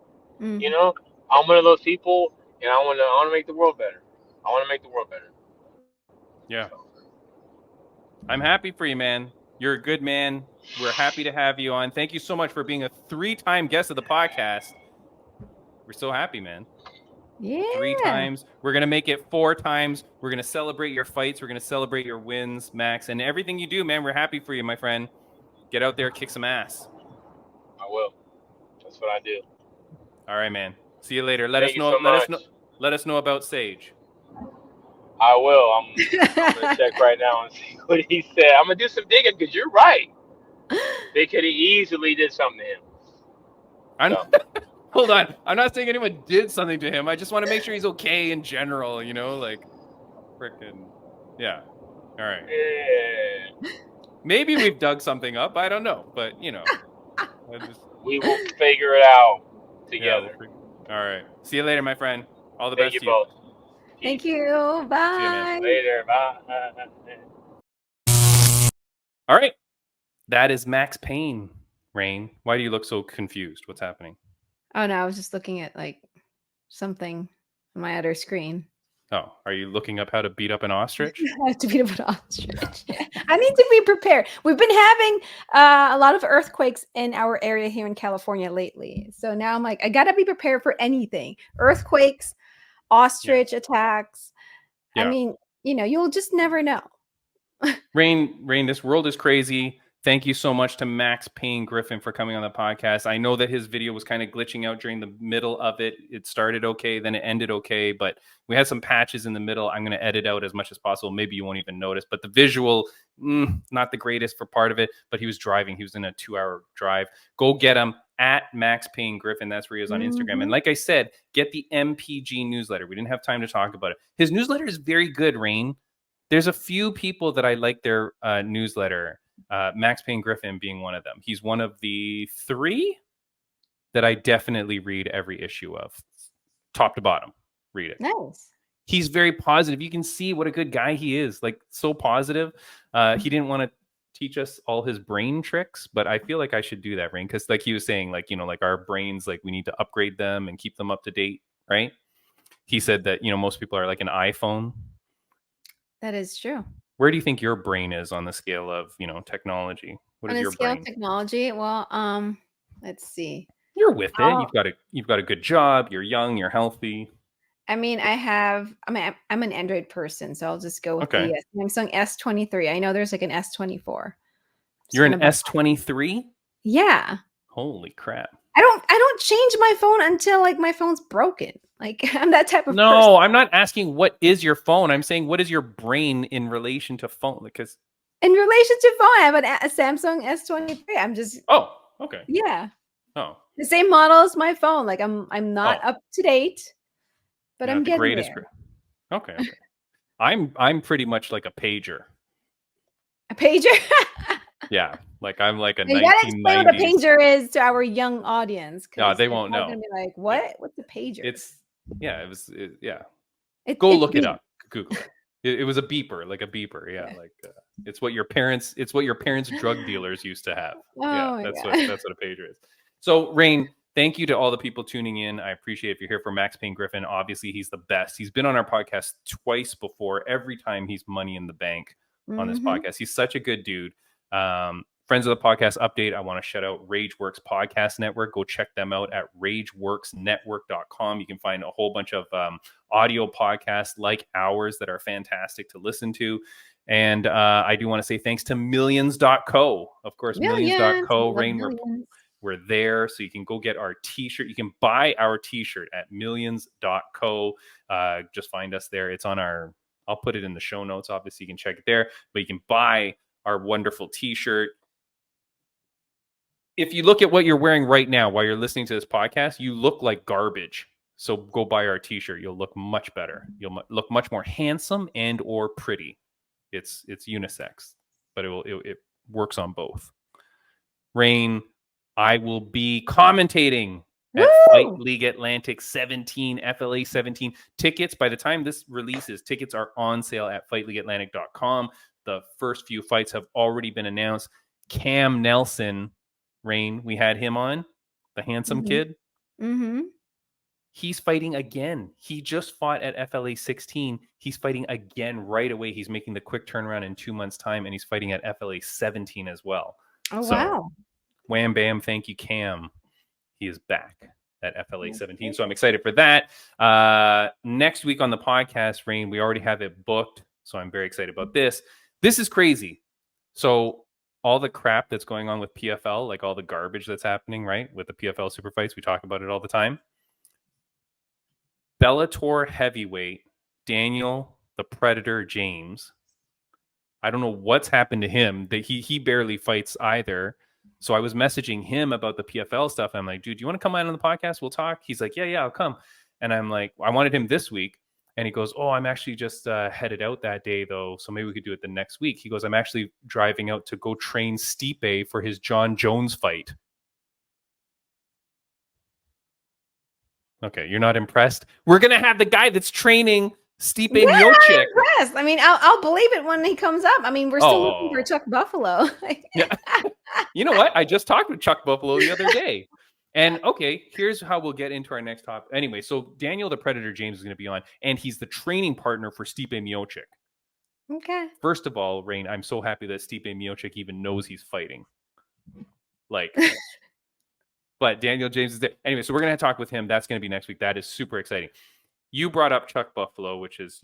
Mhm. I'm one of those people, and I want to make the world better. I want to make the world better. Yeah. I'm happy for you, man. You're a good man. We're happy to have you on. Thank you so much for being a 3-time guest of the podcast. We're so happy, man. Yeah. 3 times. We're going to make it 4 times. We're going to celebrate your fights. We're going to celebrate your wins, Max, and everything you do, man. We're happy for you, my friend. Get out there, kick some ass. I will. That's what I do. All right, man. See you later. Thank you so much. Let us know about Sage. I will. I'm gonna check right now and see what he said. I'm gonna do some digging, because you're right. They could have easily did something to him. Hold on. I'm not saying anyone did something to him. I just want to make sure he's okay in general, like freaking. Yeah. All right. Yeah. Maybe we've dug something up. I don't know, but we will figure it out together. Yeah, all right. See you later, my friend. All the Thank best you to you. both. Thank you. Bye. See you, man. Later. Bye. All right. That is Max Payne. Rain, why do you look so confused? What's happening? Oh no, I was just looking at like something on my other screen. Oh, are you looking up how to beat up an ostrich? I have to beat up an ostrich. I need to be prepared. We've been having a lot of earthquakes in our area here in California lately. So now I'm like, I gotta be prepared for anything. Earthquakes, ostrich attacks. Yeah. I mean, you'll just never know. Rain, this world is crazy. Thank you so much to Max Payne Griffin for coming on the podcast. I know that his video was kind of glitching out during the middle of it. It started okay, then it ended okay, but we had some patches in the middle. I'm going to edit out as much as possible. Maybe you won't even notice, but the visual, not the greatest for part of it, but he was driving. He was in a 2-hour drive. Go get him at Max Payne Griffin. That's where he is on Instagram. And like I said, get the MPG newsletter. We didn't have time to talk about it. His newsletter is very good, Rain. There's a few people that I like their newsletter. Max Payne Griffin being one of them. He's one of the 3 that I definitely read every issue of, top to bottom. Read it. Nice. He's very positive. You can see what a good guy he is. Like, so positive. He didn't want to teach us all his brain tricks, but I feel like I should do that, Rain, because like he was saying, like, like our brains, like we need to upgrade them and keep them up to date, right? He said that, most people are like an iPhone. That is true. Where do you think your brain is on the scale of, technology? What is your brain? Technology? Well, let's see. You're with it. You've got a good job. You're young. You're healthy. I mean, I'm an Android person, so I'll just go with the Samsung S23. I know there's like an S24. You're an S23? Yeah. Holy crap. I don't change my phone until like my phone's broken. Like, I'm that type of person. No, I'm not asking what is your phone. I'm saying what is your brain in relation to phone? Because in relation to phone, I have a Samsung S23. I'm just. Oh, okay. Yeah. Oh, The same model as my phone. Like I'm not Oh. up to date, but You're I'm not the getting greatest. there. Okay. I'm pretty much like a pager. A pager. Yeah, like I'm like a You gotta explain what a 1990s. pager is to our young audience, No, because they they're won't probably know. gonna be like, Yeah, "What? What's a pager?" yeah. It Go it look it beeps. up. Google it. It was a beeper, like a beeper. Yeah, Yeah. like it's what your parents drug dealers used to have. Yeah, Oh my that's god. what a pager is. So, Rain, thank you to all the people tuning in. I appreciate if you're here for Max Payne Griffin. Obviously, he's the best. He's been on our podcast twice before. Every time he's money in the bank on this Mhm. podcast. He's such a good dude. Friends of the podcast update, I want to shout out Rageworks Podcast Network. Go check them out at rageworksnetwork.com. You can find a whole bunch of audio podcasts like ours that are fantastic to listen to. And I do want to say thanks to millions.co. Of course, Millions. We millions.co. love Rain, millions. we're there. So you can go get our t-shirt. You can buy our t-shirt at millions.co. Just find us there. It's on our, I'll put it in the show notes. Obviously, you can check it there. But you can buy our wonderful t-shirt. If you look at what you're wearing right now while you're listening to this podcast, you look like garbage. So go buy our t-shirt. You'll look much better. You'll look much more handsome and or pretty. It's unisex, but it works on both. Rain, I will be commentating at Fight Woo! League Atlantic 17, FLA 17. Tickets, by the time this releases, tickets are on sale at fightleagueatlantic.com. The first few fights have already been announced. Cam Nelson, Rain, we had him on, the handsome kid. Mm-hmm. He's fighting again. He just fought at FLA 16. He's fighting again right away. He's making the quick turnaround in 2 months' time, and he's fighting at FLA 17 as well. Oh, So, wow. wham, bam, thank you, Cam. He is back at FLA 17. So I'm excited for that. Next week on the podcast, Rain, we already have it booked. So I'm very excited about this. This is crazy. So all the crap that's going on with PFL, like all the garbage that's happening, right? With the PFL super fights, we talk about it all the time. Bellator heavyweight Daniel the Predator James. I don't know what's happened to him. That he barely fights either. So I was messaging him about the PFL stuff. I'm like, dude, do you want to come on the podcast? We'll talk. He's like, yeah, I'll come. And I'm like, I wanted him this week. And he goes, oh, I'm actually just headed out that day, though. So maybe we could do it the next week. He goes, I'm actually driving out to go train Stipe for his John Jones fight. Okay, you're not impressed? We're going to have the guy that's training Stipe Good, I'm Miocic. impressed. I mean, I'll believe it when he comes up. I mean, we're still looking for Chuck Buffalo. Yeah. You know what? I just talked with Chuck Buffalo the other day. And okay, here's how we'll get into our next topic. Anyway, so Daniel the Predator James is going to be on, and he's the training partner for Stipe Miocic. Okay. First of all, Rain, I'm so happy that Stipe Miocic even knows he's fighting. Like, but Daniel James is there. Anyway, so we're going to talk with him. That's going to be next week. That is super exciting. You brought up Chuck Buffalo, which is,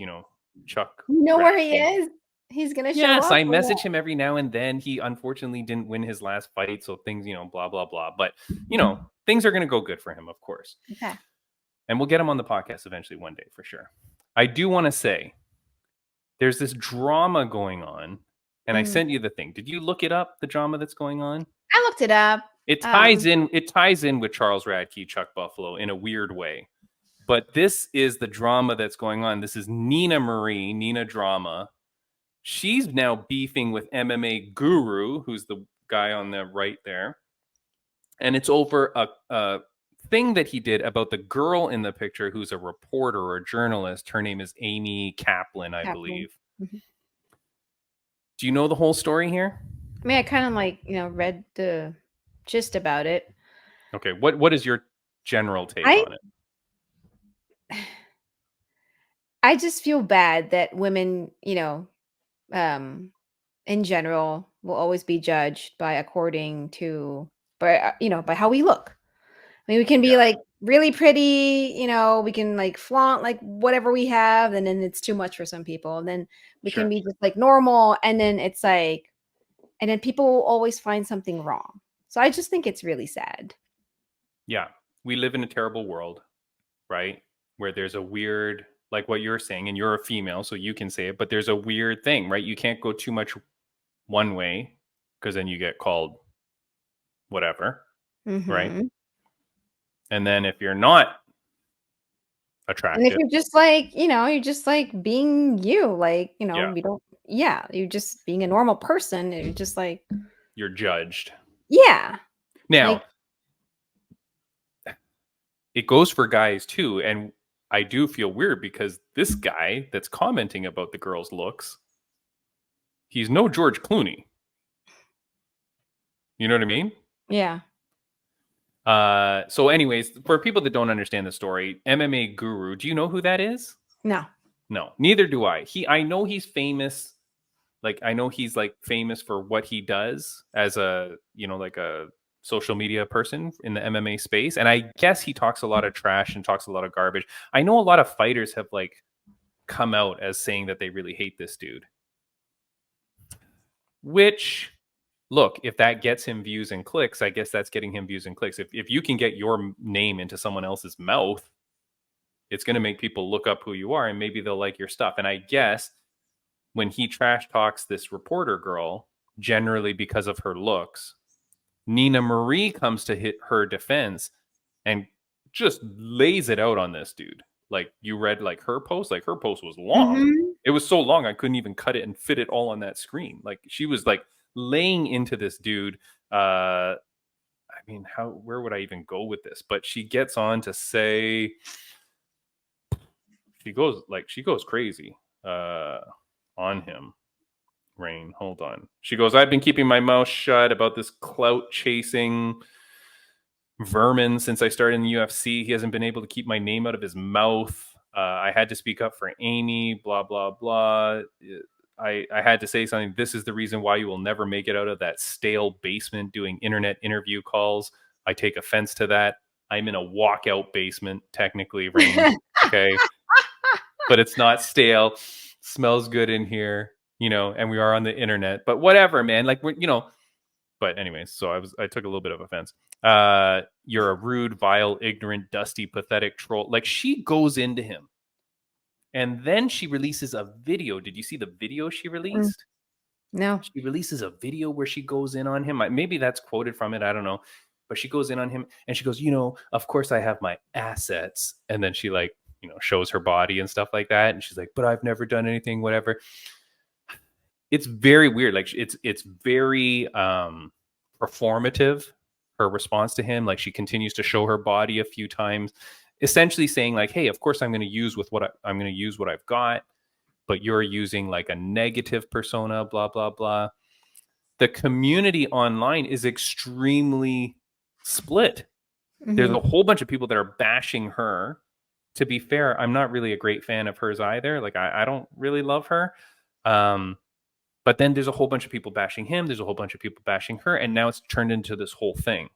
Chuck. You know where he Radke. is? He's going to show Yes, up. I message him every now and then. He unfortunately didn't win his last fight, so things, blah, blah, blah. But, things are going to go good for him, of course. Okay. And we'll get him on the podcast eventually one day for sure. I do want to say there's this drama going on, and I sent you the thing. Did you look it up, the drama that's going on? I looked it up. It ties in with Charles Radke, Chuck Buffalo in a weird way. But this is the drama that's going on. This is Nina Drama. She's now beefing with MMA Guru, who's the guy on the right there. And it's over a thing that he did about the girl in the picture who's a reporter or a journalist. Her name is Amy Kaplan, I believe. Mm-hmm. Do you know the whole story here? I mean, I kind of read the gist about it. Okay. What is your general take on it? I just feel bad that women, in general will always be judged by how we look. I mean, we can be like really pretty, we can flaunt whatever we have, and then it's too much for some people. And then we can be just normal, and then it's and then people will always find something wrong. So I just think it's really sad. Yeah. We live in a terrible world, right? Where there's a weird, like what you're saying, and you're a female, so you can say it, but there's a weird thing, right? You can't go too much one way because then you get called whatever, right? And then if you're not And if attractive, you're just like, you're just like being you, like, Yeah. you don't, you're just being a normal person. And you're just like, you're judged. yeah, Now, like, it goes for guys too. And I do feel weird because this guy that's commenting about the girl's looks, he's no George Clooney. You know what I mean? yeah, So anyways, for people that don't understand the story, MMA Guru, do you know who that is? no. No, neither do I. I know he's famous. Like, I know he's like famous for what he does as a, like a social media person in the MMA space. And I guess he talks a lot of trash and talks a lot of garbage. I know a lot of fighters have like come out as saying that they really hate this dude. Which, look, if that gets him views and clicks, I guess that's getting him views and clicks. If you can get your name into someone else's mouth, it's going to make people look up who you are and maybe they'll like your stuff. And I guess when he trash talks this reporter girl, generally because of her looks, Nina Marie comes to hit her defense and just lays it out on this dude. Like, you read like her post was long. Mhm. It was so long I couldn't even cut it and fit it all on that screen. Like, she was like laying into this dude. I mean, where would I even go with this? But she gets on to say, she goes crazy on him. Rain, hold on. She goes, I've been keeping my mouth shut about this clout chasing vermin since I started in the UFC. He hasn't been able to keep my name out of his mouth. I had to speak up for Amy, blah, blah, blah. I had to say something. This is the reason why you will never make it out of that stale basement doing internet interview calls. I take offense to that. I'm in a walkout basement, technically, Rain. Okay. But it's not stale. Smells good in here, and we are on the internet. But whatever, man. Like, but anyways, so I took a little bit of offense. You're a rude, vile, ignorant, dusty, pathetic troll. Like, she goes into him. And then she releases a video. Did you see the video she released? No. She releases a video where she goes in on him. Maybe that's quoted from it. I don't know. But she goes in on him and she goes, of course I have my assets. And then she like, shows her body and stuff like that. And she's like, but I've never done anything, whatever. It's very weird. Like, it's very performative, her response to him. Like, she continues to show her body a few times, essentially saying like, hey, of course I'm going to use I'm going to use what I've got, but you're using like a negative persona, blah, blah, blah. The community online is extremely split. There's a whole bunch of people that are bashing her. To be fair, I'm not really a great fan of hers either. Like, I don't really love her. But then there's a whole bunch of people bashing him. There's a whole bunch of people bashing her. And now it's turned into this whole thing.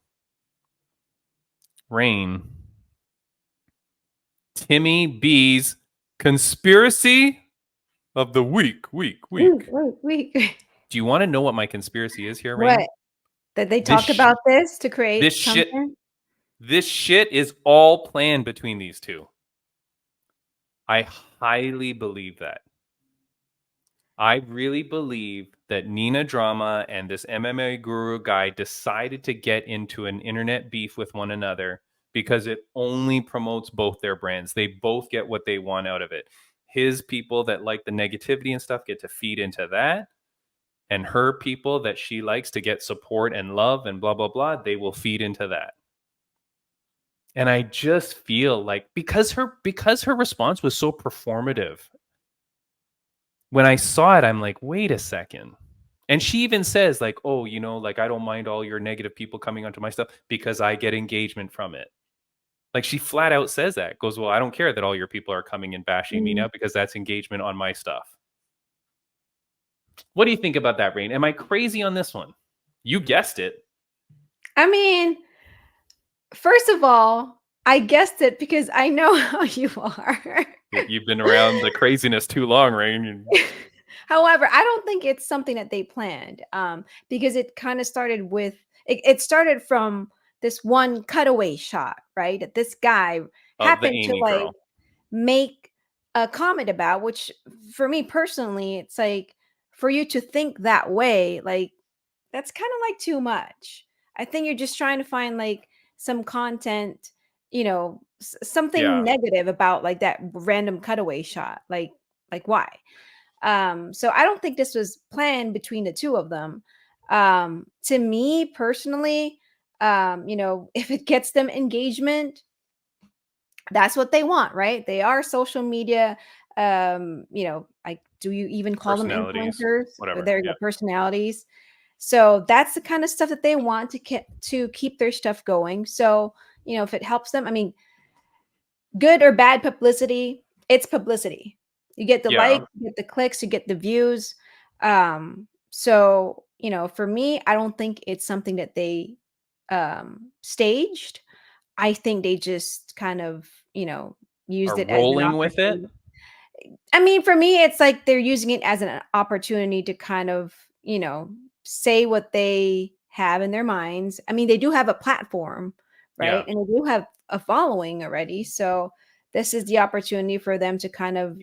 Rain. Timmy B's conspiracy of the week. Week. Do you want to know what my conspiracy is here, Rain? What? That they talk about this to create this content? shit. This shit is all planned between these two. I highly believe that. I really believe that Nina Drama and this MMA Guru guy decided to get into an internet beef with one another because it only promotes both their brands. They both get what they want out of it. His people that like the negativity and stuff get to feed into that. And her people that she likes to get support and love and blah, blah, blah, they will feed into that. And I just feel like because her response was so performative, when I saw it, I'm like, wait a second. And she even says like, oh, like, I don't mind all your negative people coming onto my stuff because I get engagement from it. Like, she flat out says that. Goes, well, I don't care that all your people are coming and bashing me now because that's engagement on my stuff. What do you think about that, Rain? Am I crazy on this one? You guessed it. I mean, first of all, I guessed it because I know how you are. You've been around the craziness too long, Rain. However, I don't think it's something that they planned, because it kind of started with it started from this one cutaway shot, right? That this guy happened to like make a comment about, which for me personally, it's like, for you to think that way, like, that's kind of like too much. I think you're just trying to find like some content something negative about like that random cutaway shot. Like why? So I don't think this was planned between the two of them. To me personally, if it gets them engagement, that's what they want, right? They are social media. Like, do you even call them Personalities, influencers? whatever. They're Yeah. the personalities. So that's the kind of stuff that they want to keep their stuff going. So, if it helps them, I mean, good or bad publicity, it's publicity. You get the Yeah. likes, you get the clicks, you get the views. So, for me, I don't think it's something that they staged. I think they just kind of, used Are it as an rolling with it. opportunity. I mean, for me, it's like they're using it as an opportunity to kind of, say what they have in their minds. I mean, they do have a platform, right? Yeah. And they do have a following already. So this is the opportunity for them to kind of,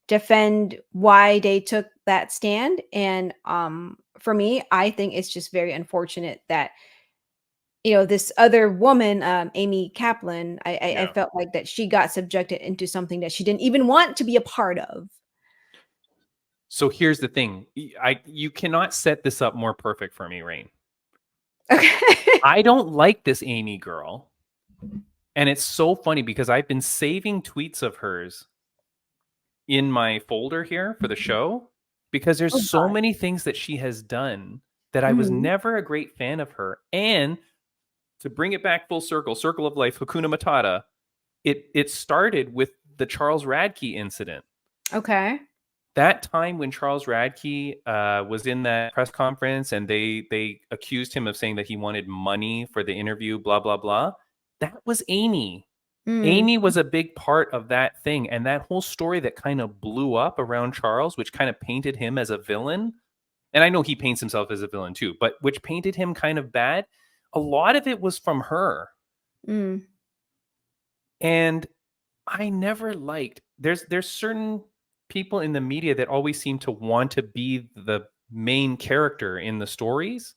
defend why they took that stand. And for me, I think it's just very unfortunate that this other woman, Amy Kaplan, I Yeah. felt like that she got subjected into something that she didn't even want to be a part of. So here's the thing. You cannot set this up more perfect for me, Rain. Okay. I don't like this Amy girl. And it's so funny because I've been saving tweets of hers in my folder here for the show because there's Oh so god. many things that she has done that I was Mhm. never a great fan of her. And to bring it back full circle, circle of life, Hakuna Matata, it started with the Charles Radke incident. Okay. That time when Charles Radke was in that press conference and they accused him of saying that he wanted money for the interview, blah, blah, blah. That was Amy. Mm. Amy was a big part of that thing. And that whole story that kind of blew up around Charles, which kind of painted him as a villain. And I know he paints himself as a villain too, but which painted him kind of bad. A lot of it was from her. Mm. And I never liked there's certain people in the media that always seem to want to be the main character in the stories.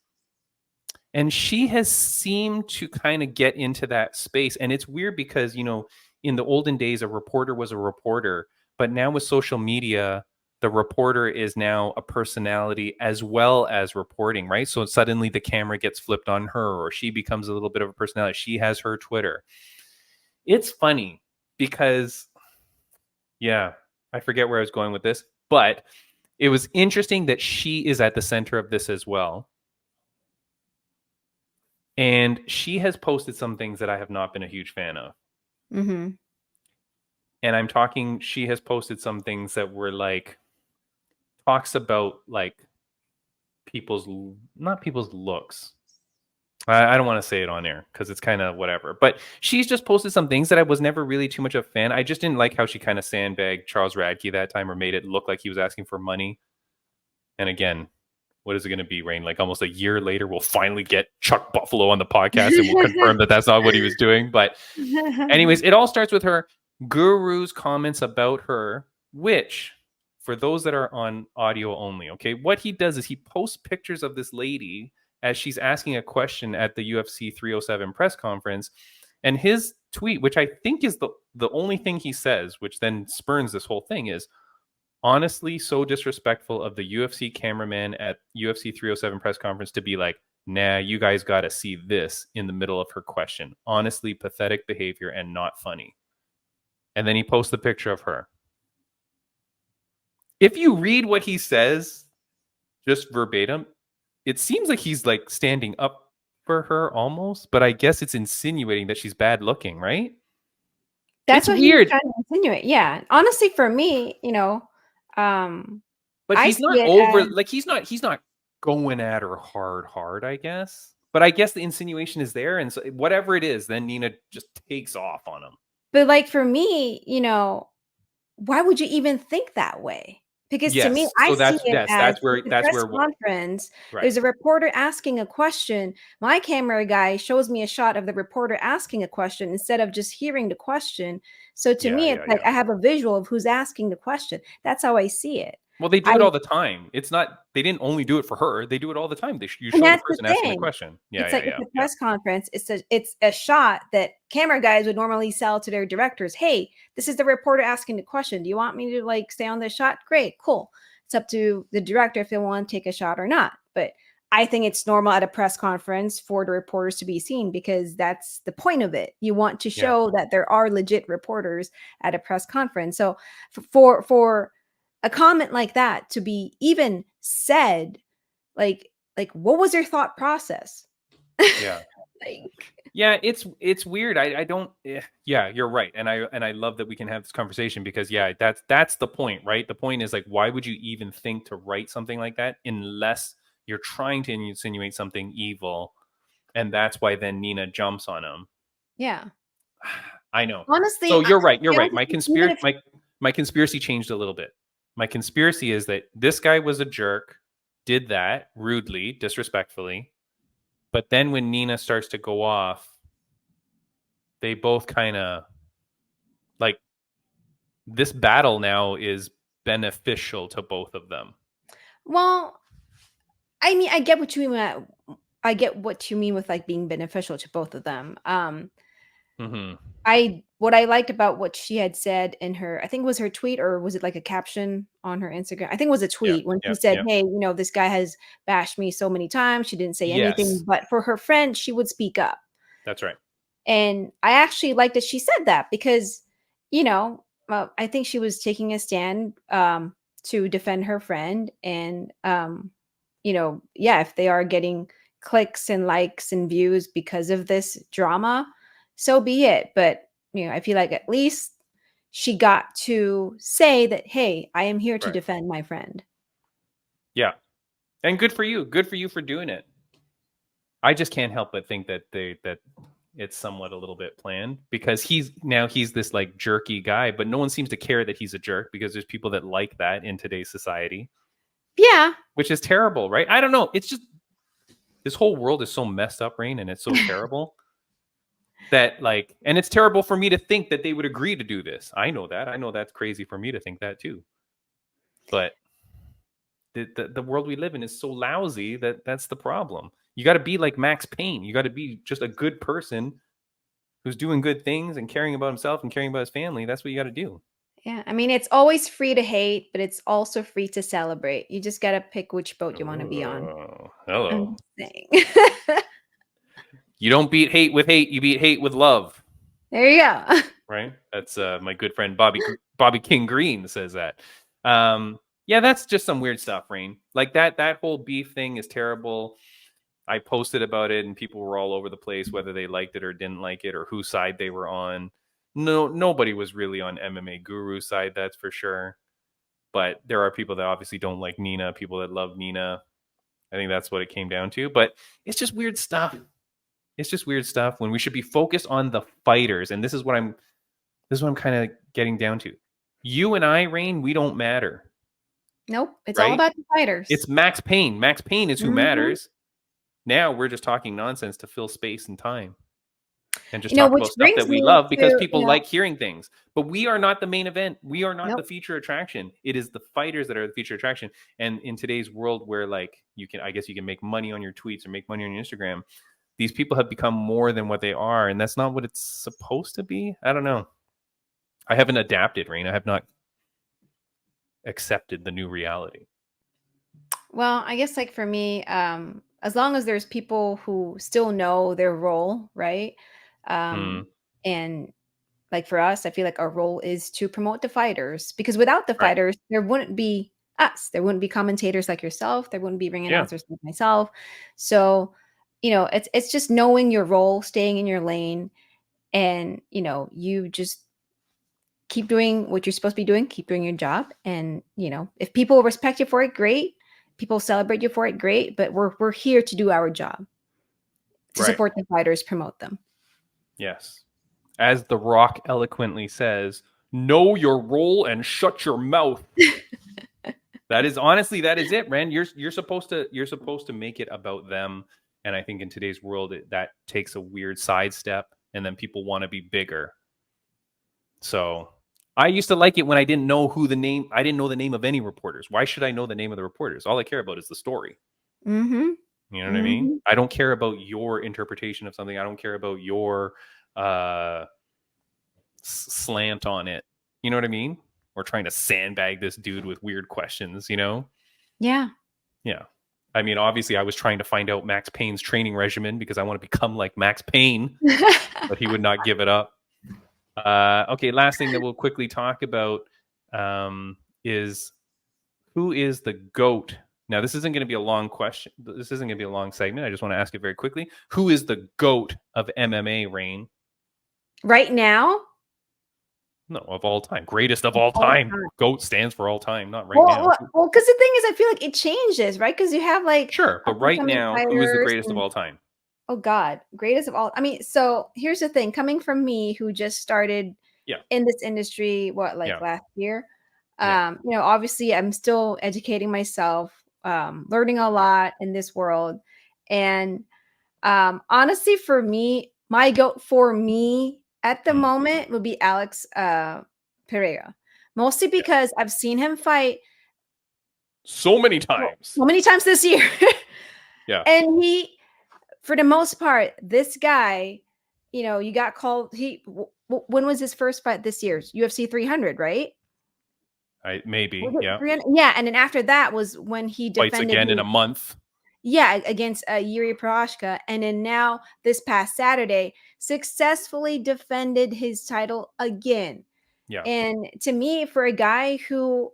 And she has seemed to kind of get into that space. And it's weird because, in the olden days, a reporter was a reporter. But now with social media, the reporter is now a personality as well as reporting, right? So suddenly the camera gets flipped on her or she becomes a little bit of a personality. She has her Twitter. It's funny because, yeah, I forget where I was going with this, but it was interesting that she is at the center of this as well. And she has posted some things that I have not been a huge fan of. Mhm. And I'm talking, she has posted some things that were like, talks about like not people's looks. I don't want to say it on air because it's kind of whatever. But she's just posted some things that I was never really too much of a fan. I just didn't like how she kind of sandbagged Charles Radke that time or made it look like he was asking for money. And again, what is it going to be, Rain? Like almost a year later, we'll finally get Chuck Buffalo on the podcast and we'll confirm that that's not what he was doing. But anyways, it all starts with her guru's comments about her, which for those that are on audio only, okay, what he does is he posts pictures of this lady as she's asking a question at the UFC 307 press conference. And his tweet, which I think is the only thing he says, which then spurns this whole thing, is honestly so disrespectful of the UFC cameraman at UFC 307 press conference to be like, nah, you guys got to see this in the middle of her question. Honestly, pathetic behavior and not funny. And then he posts the picture of her. If you read what he says, just verbatim, it seems like he's like standing up for her almost, but I guess it's insinuating that she's bad looking, right? That's It's what he was weird. trying to insinuate. Yeah. Honestly, for me, But I he's see not it over as like he's not going at her hard, I guess. But I guess the insinuation is there, and so whatever it is, then Nina just takes off on him. but like for me, why would you even think that way? Because to me, Yes. I So see it as that's where it's a press what conference. right. There's a reporter asking a question. My camera guy shows me a shot of the reporter asking a question instead of just hearing the question. So to Yeah, me, it's yeah, like yeah. I have a visual of who's asking the question. That's how I see it. Well, they do it all the time. It's not, they didn't only do it for her. They do it all the time. You And show the that's the person asking the thing. question. Yeah, It's yeah, like yeah, it's a yeah. press conference. It's a shot that camera guys would normally sell to their directors. Hey, this is the reporter asking the question. Do you want me to like stay on this shot? Great, cool. It's up to the director if they want to take a shot or not. But I think it's normal at a press conference for the reporters to be seen because that's the point of it. You want to Yeah. show that there are legit reporters at a press conference. So for a comment like that to be even said, like what was your thought process? Yeah. Like, Yeah, it's weird. I don't yeah, you're right. And I love that we can have this conversation because yeah, that's the point, right? The point is like why would you even think to write something like that unless you're trying to insinuate something evil, and that's why then Nina jumps on him. yeah. I know. Honestly, So you're right. You're I right. don't think even if My conspiracy changed a little bit. My conspiracy is that this guy was a jerk, did that rudely, disrespectfully, but then when Nina starts to go off, they both kind of like this battle now is beneficial to both of them. well, I mean, I get what you mean. I get what you mean with like being beneficial to both of them. Mm-hmm. What I liked about what she had said in her, I think it was her tweet or was it like a caption on her Instagram? I think it was a Yeah, tweet when yeah, she said, yeah. "Hey, this guy has bashed me so many times." She didn't say anything, Yes, but for her friend, she would speak up. that's right. And I actually like that she said that because, I think she was taking a stand to defend her friend. And, yeah, if they are getting clicks and likes and views because of this drama, so be it. But, I feel like at least she got to say that, hey, I am here to Right. defend my friend. Yeah. And good for you. Good for you for doing it. I just can't help but think that that it's somewhat a little bit planned because he's this like jerky guy, but no one seems to care that he's a jerk because there's people that like that in today's society, Yeah. which is terrible, right? I don't know. It's just this whole world is so messed up, Rain, and it's so terrible that like, and it's terrible for me to think that they would agree to do this. I know that. I know that's crazy for me to think that too. But the world we live in is so lousy that's the problem. You got to be like Max Payne. You got to be just a good person who's doing good things and caring about himself and caring about his family. That's what you got to do. Yeah, I mean, it's always free to hate, but it's also free to celebrate. You just gotta pick which boat you want to be on. Oh, hello. I'm just saying. You don't beat hate with hate. You beat hate with love. There you go. Right. That's my good friend Bobby King Green says that. Yeah, that's just some weird stuff, Rain. Like that whole beef thing is terrible. I posted about it and people were all over the place whether they liked it or didn't like it or whose side they were on. No, nobody was really on MMA Guru's side, that's for sure. But there are people that obviously don't like Nina, people that love Nina. I think that's what it came down to. But it's just weird stuff. It's just weird stuff when we should be focused on the fighters. And this is what I'm kind of getting down to. You and I, Rain, we don't matter. Nope, it's all Right? about the fighters. It's Max Payne. Max Payne is who Mhm. matters. Now we're just talking nonsense to fill space and time and just talk Which about stuff brings that we me love because to, people like hearing things. But we are not the main event. We are not the nope. feature attraction. It is the fighters that are the feature attraction. And in today's world where like I guess you can make money on your tweets or make money on your Instagram, these people have become more than what they are. And that's not what it's supposed to be. I don't know. I haven't adapted, Rain. I have not accepted the new reality. Well, I guess like for me, as long as there's people who still know their role, right? Mm, And like for us, I feel like our role is to promote the fighters because without the right. fighters, there wouldn't be us. There wouldn't be commentators like yourself. There wouldn't be ring Yeah. announcers like myself. So, it's just knowing your role, staying in your lane, and you just keep doing what you're supposed to be doing, keep doing your job. And, if people respect you for it, great. People celebrate you for it, great. But we're here to do our job, to Right. support the fighters, promote them. Yes. As The Rock eloquently says, know your role and shut your mouth. That is it, man. You're supposed to make it about them. And I think in today's world, that takes a weird sidestep, and then people want to be bigger. So I used to like it when I didn't know I didn't know the name of any reporters. Why should I know the name of the reporters? All I care about is the story. Mm-hmm. You know what I mean? I don't care about your interpretation of something. I don't care about your slant on it. You know what I mean? Or trying to sandbag this dude with weird questions, you know? Yeah. Yeah. I mean, obviously, I was trying to find out Max Payne's training regimen because I want to become like Max Payne, but he would not give it up. Okay, last thing that we'll quickly talk about is who is the GOAT? Now, this isn't going to be a long question. This isn't going to be a long segment. I just want to ask it very quickly. Who is the GOAT of MMA, Rain? Right now? No, of all time. Greatest of all time. GOAT stands for all time, not right now. Well, because the thing is, I feel like it changes, right? Because you have like Sure, but right now, who is the greatest of all time? Oh God, greatest of all. I mean, so here's the thing. Coming from me, who just started in this industry, last year? Obviously, I'm still educating myself, learning a lot in this world, and honestly, for me, my GOAT for me at the moment would be Alex Pereira, mostly because I've seen him fight so many times this year. Yeah. And he, for the most part, this guy, you got called. When was his first fight this year? UFC 300, right? Maybe, yeah. Yeah, and then after that was when he defended fights again in a month. Yeah, against Yuri Prochazka, and then now this past Saturday successfully defended his title again. Yeah. And to me, for a guy who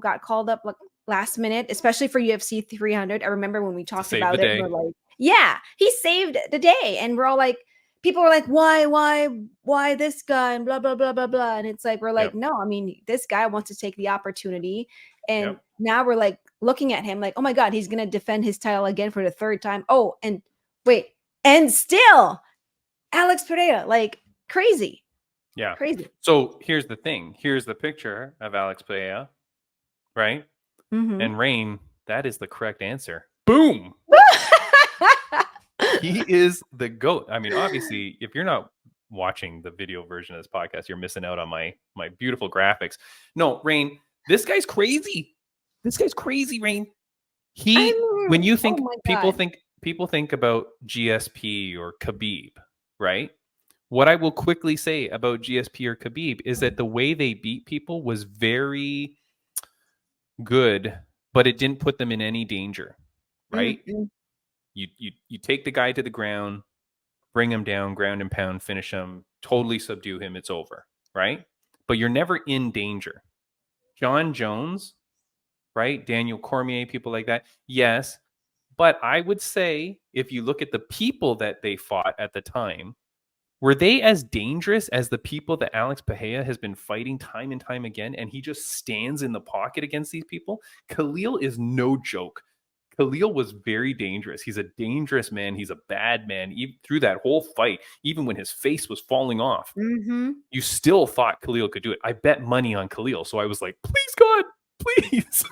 got called up last minute, especially for UFC 300, I remember when we talked about it. We're like, yeah, he saved the day, and we're all like, people are like, why this guy, and blah blah blah blah blah, and it's like we're like, no, I mean, this guy wants to take the opportunity, and now we're like looking at him like, oh my God, he's gonna defend his title again for the third time. Oh, and wait, and still, Alex Pereira, like crazy. Yeah. Crazy. So here's the thing. Here's the picture of Alex Pereira, right? And Rain, that is the correct answer. Boom. He is the GOAT. I mean, obviously, if you're not watching the video version of this podcast, you're missing out on my beautiful graphics. No, Rain, this guy's crazy. This guy's crazy, Rain. When you think people think about GSP or Khabib, right? What I will quickly say about GSP or Khabib is that the way they beat people was very good, but it didn't put them in any danger, right? You take the guy to the ground, bring him down, ground and pound, finish him, totally subdue him, it's over, right? But you're never in danger. John Jones, right? Daniel Cormier, people like that, yes. But I would say if you look at the people that they fought at the time, were they as dangerous as the people that Alex Pereira has been fighting time and time again, and he just stands in the pocket against these people? Khalil is no joke. Khalil was very dangerous. He's a dangerous man. He's a bad man. Even through that whole fight, even when his face was falling off, you still thought Khalil could do it. I bet money on Khalil. So I was like, please, God, please.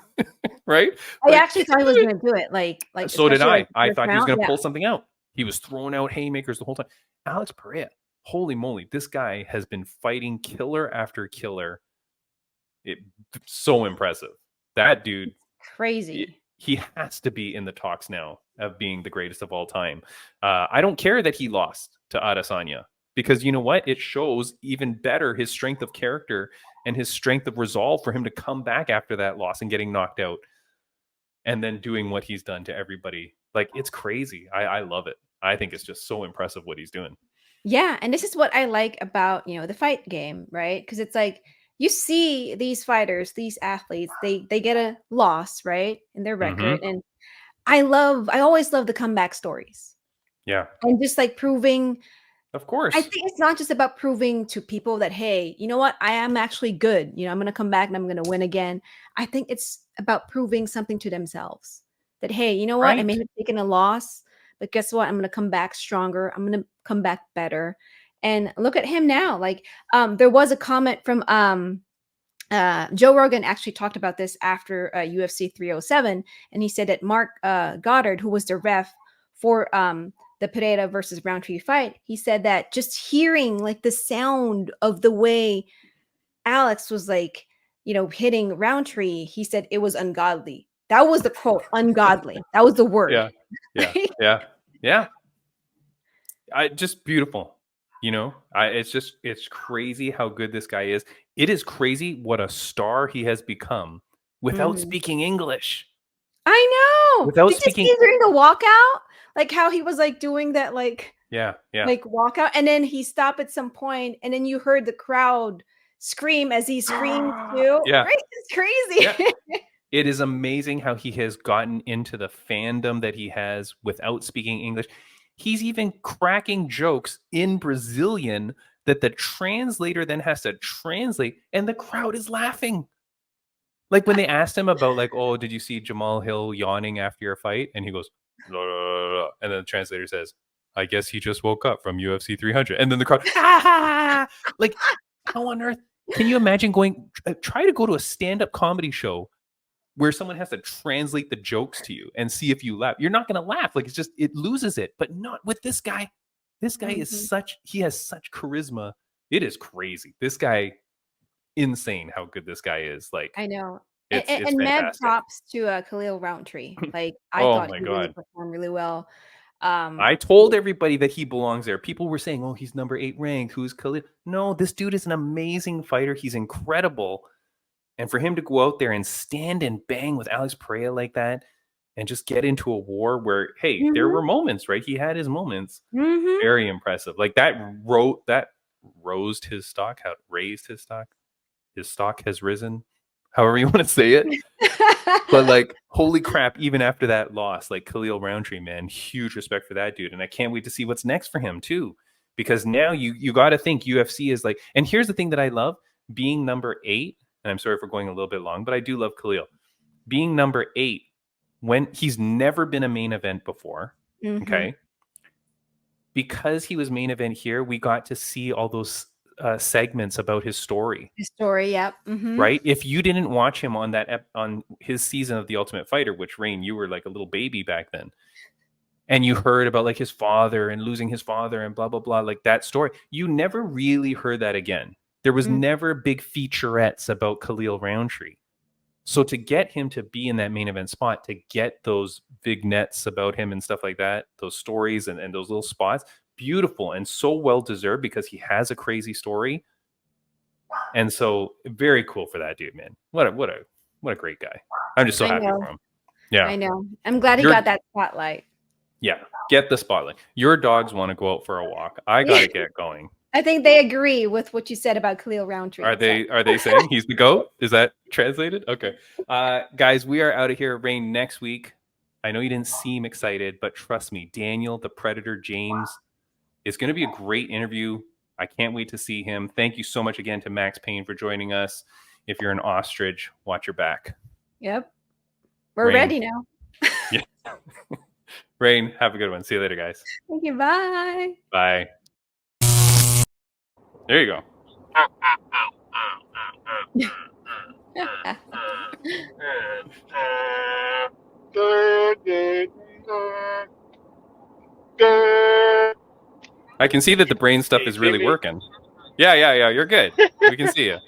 Right? I actually thought he was going to do it. Like so did I. I thought he was going to pull something out. He was throwing out haymakers the whole time. Alex Pereira, holy moly, this guy has been fighting killer after killer. So impressive. That dude, crazy. He has to be in the talks now of being the greatest of all time. I don't care that he lost to Adesanya, because you know what? It shows even better his strength of character and his strength of resolve for him to come back after that loss and getting knocked out and then doing what he's done to everybody. Like, it's crazy. I love it. I think it's just so impressive what he's doing. Yeah. And this is what I like about, the fight game, right? Because it's like, you see these fighters, these athletes, they get a loss, right, in their record. And I always love the comeback stories. Yeah. And just like proving, of course, I think it's not just about proving to people that, hey, you know what, I am actually good. I'm going to come back and I'm going to win again. I think it's about proving something to themselves that, hey, you know what, I may have taken a loss, but guess what? I'm going to come back stronger. I'm going to come back better. And look at him now. Like, there was a comment from Joe Rogan actually talked about this after UFC 307, and he said that Mark Goddard, who was the ref for the Pereira versus Roundtree fight, he said that just hearing like the sound of the way Alex was like, hitting Roundtree, he said it was ungodly. That was the quote, ungodly. That was the word. Yeah. Just beautiful. It's crazy how good this guy is. It is crazy what a star he has become without Mhm. speaking English. I know. Without Did you speaking, see during the walkout? Like how he was like doing that, like yeah. walkout, and then he stopped at some point, and then you heard the crowd scream as he screamed too. Yeah. Right? It's crazy. It is amazing how he has gotten into the fandom that he has without speaking English. He's even cracking jokes in Brazilian that the translator then has to translate, and the crowd is laughing. Like when they asked him about, like, oh, did you see Jamal Hill yawning after your fight? And he goes, "La, la, la, la." And then the translator says, I guess he just woke up from UFC 300. And then the crowd, ah! Like, how on earth can you imagine try to go to a stand-up comedy show where someone has to translate the jokes to you and see if you laugh? You're not going to laugh. Like, it loses it, but not with this guy. This guy he has such charisma. It is crazy. This guy, insane how good this guy is. Like, I know. it's And mad fantastic. props to Khalil Roundtree. Like I Oh thought my he really God. performed really well. I told everybody that he belongs there. People were saying, oh, he's number 8 ranked. Who's Khalil? No, this dude is an amazing fighter. He's incredible. And for him to go out there and stand and bang with Alex Pereira like that and just get into a war where, hey, there were moments, right? He had his moments. Very impressive. Like that rose his stock, raised his stock. His stock has risen, however you want to say it. But like, holy crap, even after that loss, like Khalil Roundtree, man, huge respect for that dude. And I can't wait to see what's next for him too. Because now you got to think UFC is like, and here's the thing that I love, being number 8, and I'm sorry for going a little bit long, but I do love Khalil. Being number 8, when he's never been a main event before, okay? Because he was main event here, we got to see all those segments about his story. His story, yep. Right? If you didn't watch him on on his season of The Ultimate Fighter, which, Rain, you were like a little baby back then, and you heard about like his father and losing his father and blah blah blah, like that story, you never really heard that again. There was never big featurettes about Khalil Roundtree. So to get him to be in that main event spot, to get those vignettes about him and stuff like that, those stories and those little spots, beautiful and so well deserved because he has a crazy story. And so very cool for that dude, man. What a great guy. I'm just so happy for him. Yeah. I know. I'm glad he got that spotlight. Yeah. Get the spotlight. Your dogs want to go out for a walk. I got to get going. I think they agree with what you said about Khalil Roundtree. Are they saying he's the GOAT? Is that translated? Okay. Guys, we are out of here. Rain, next week. I know you didn't seem excited, but trust me, Daniel, the Predator James, is going to be a great interview. I can't wait to see him. Thank you so much again to Max Payne for joining us. If you're an ostrich, watch your back. Yep. We're ready now. Yeah. Rain, have a good one. See you later, guys. Thank you. Bye. Bye. There you go. I can see that the brain stuff is really working. Yeah. You're good. We can see you.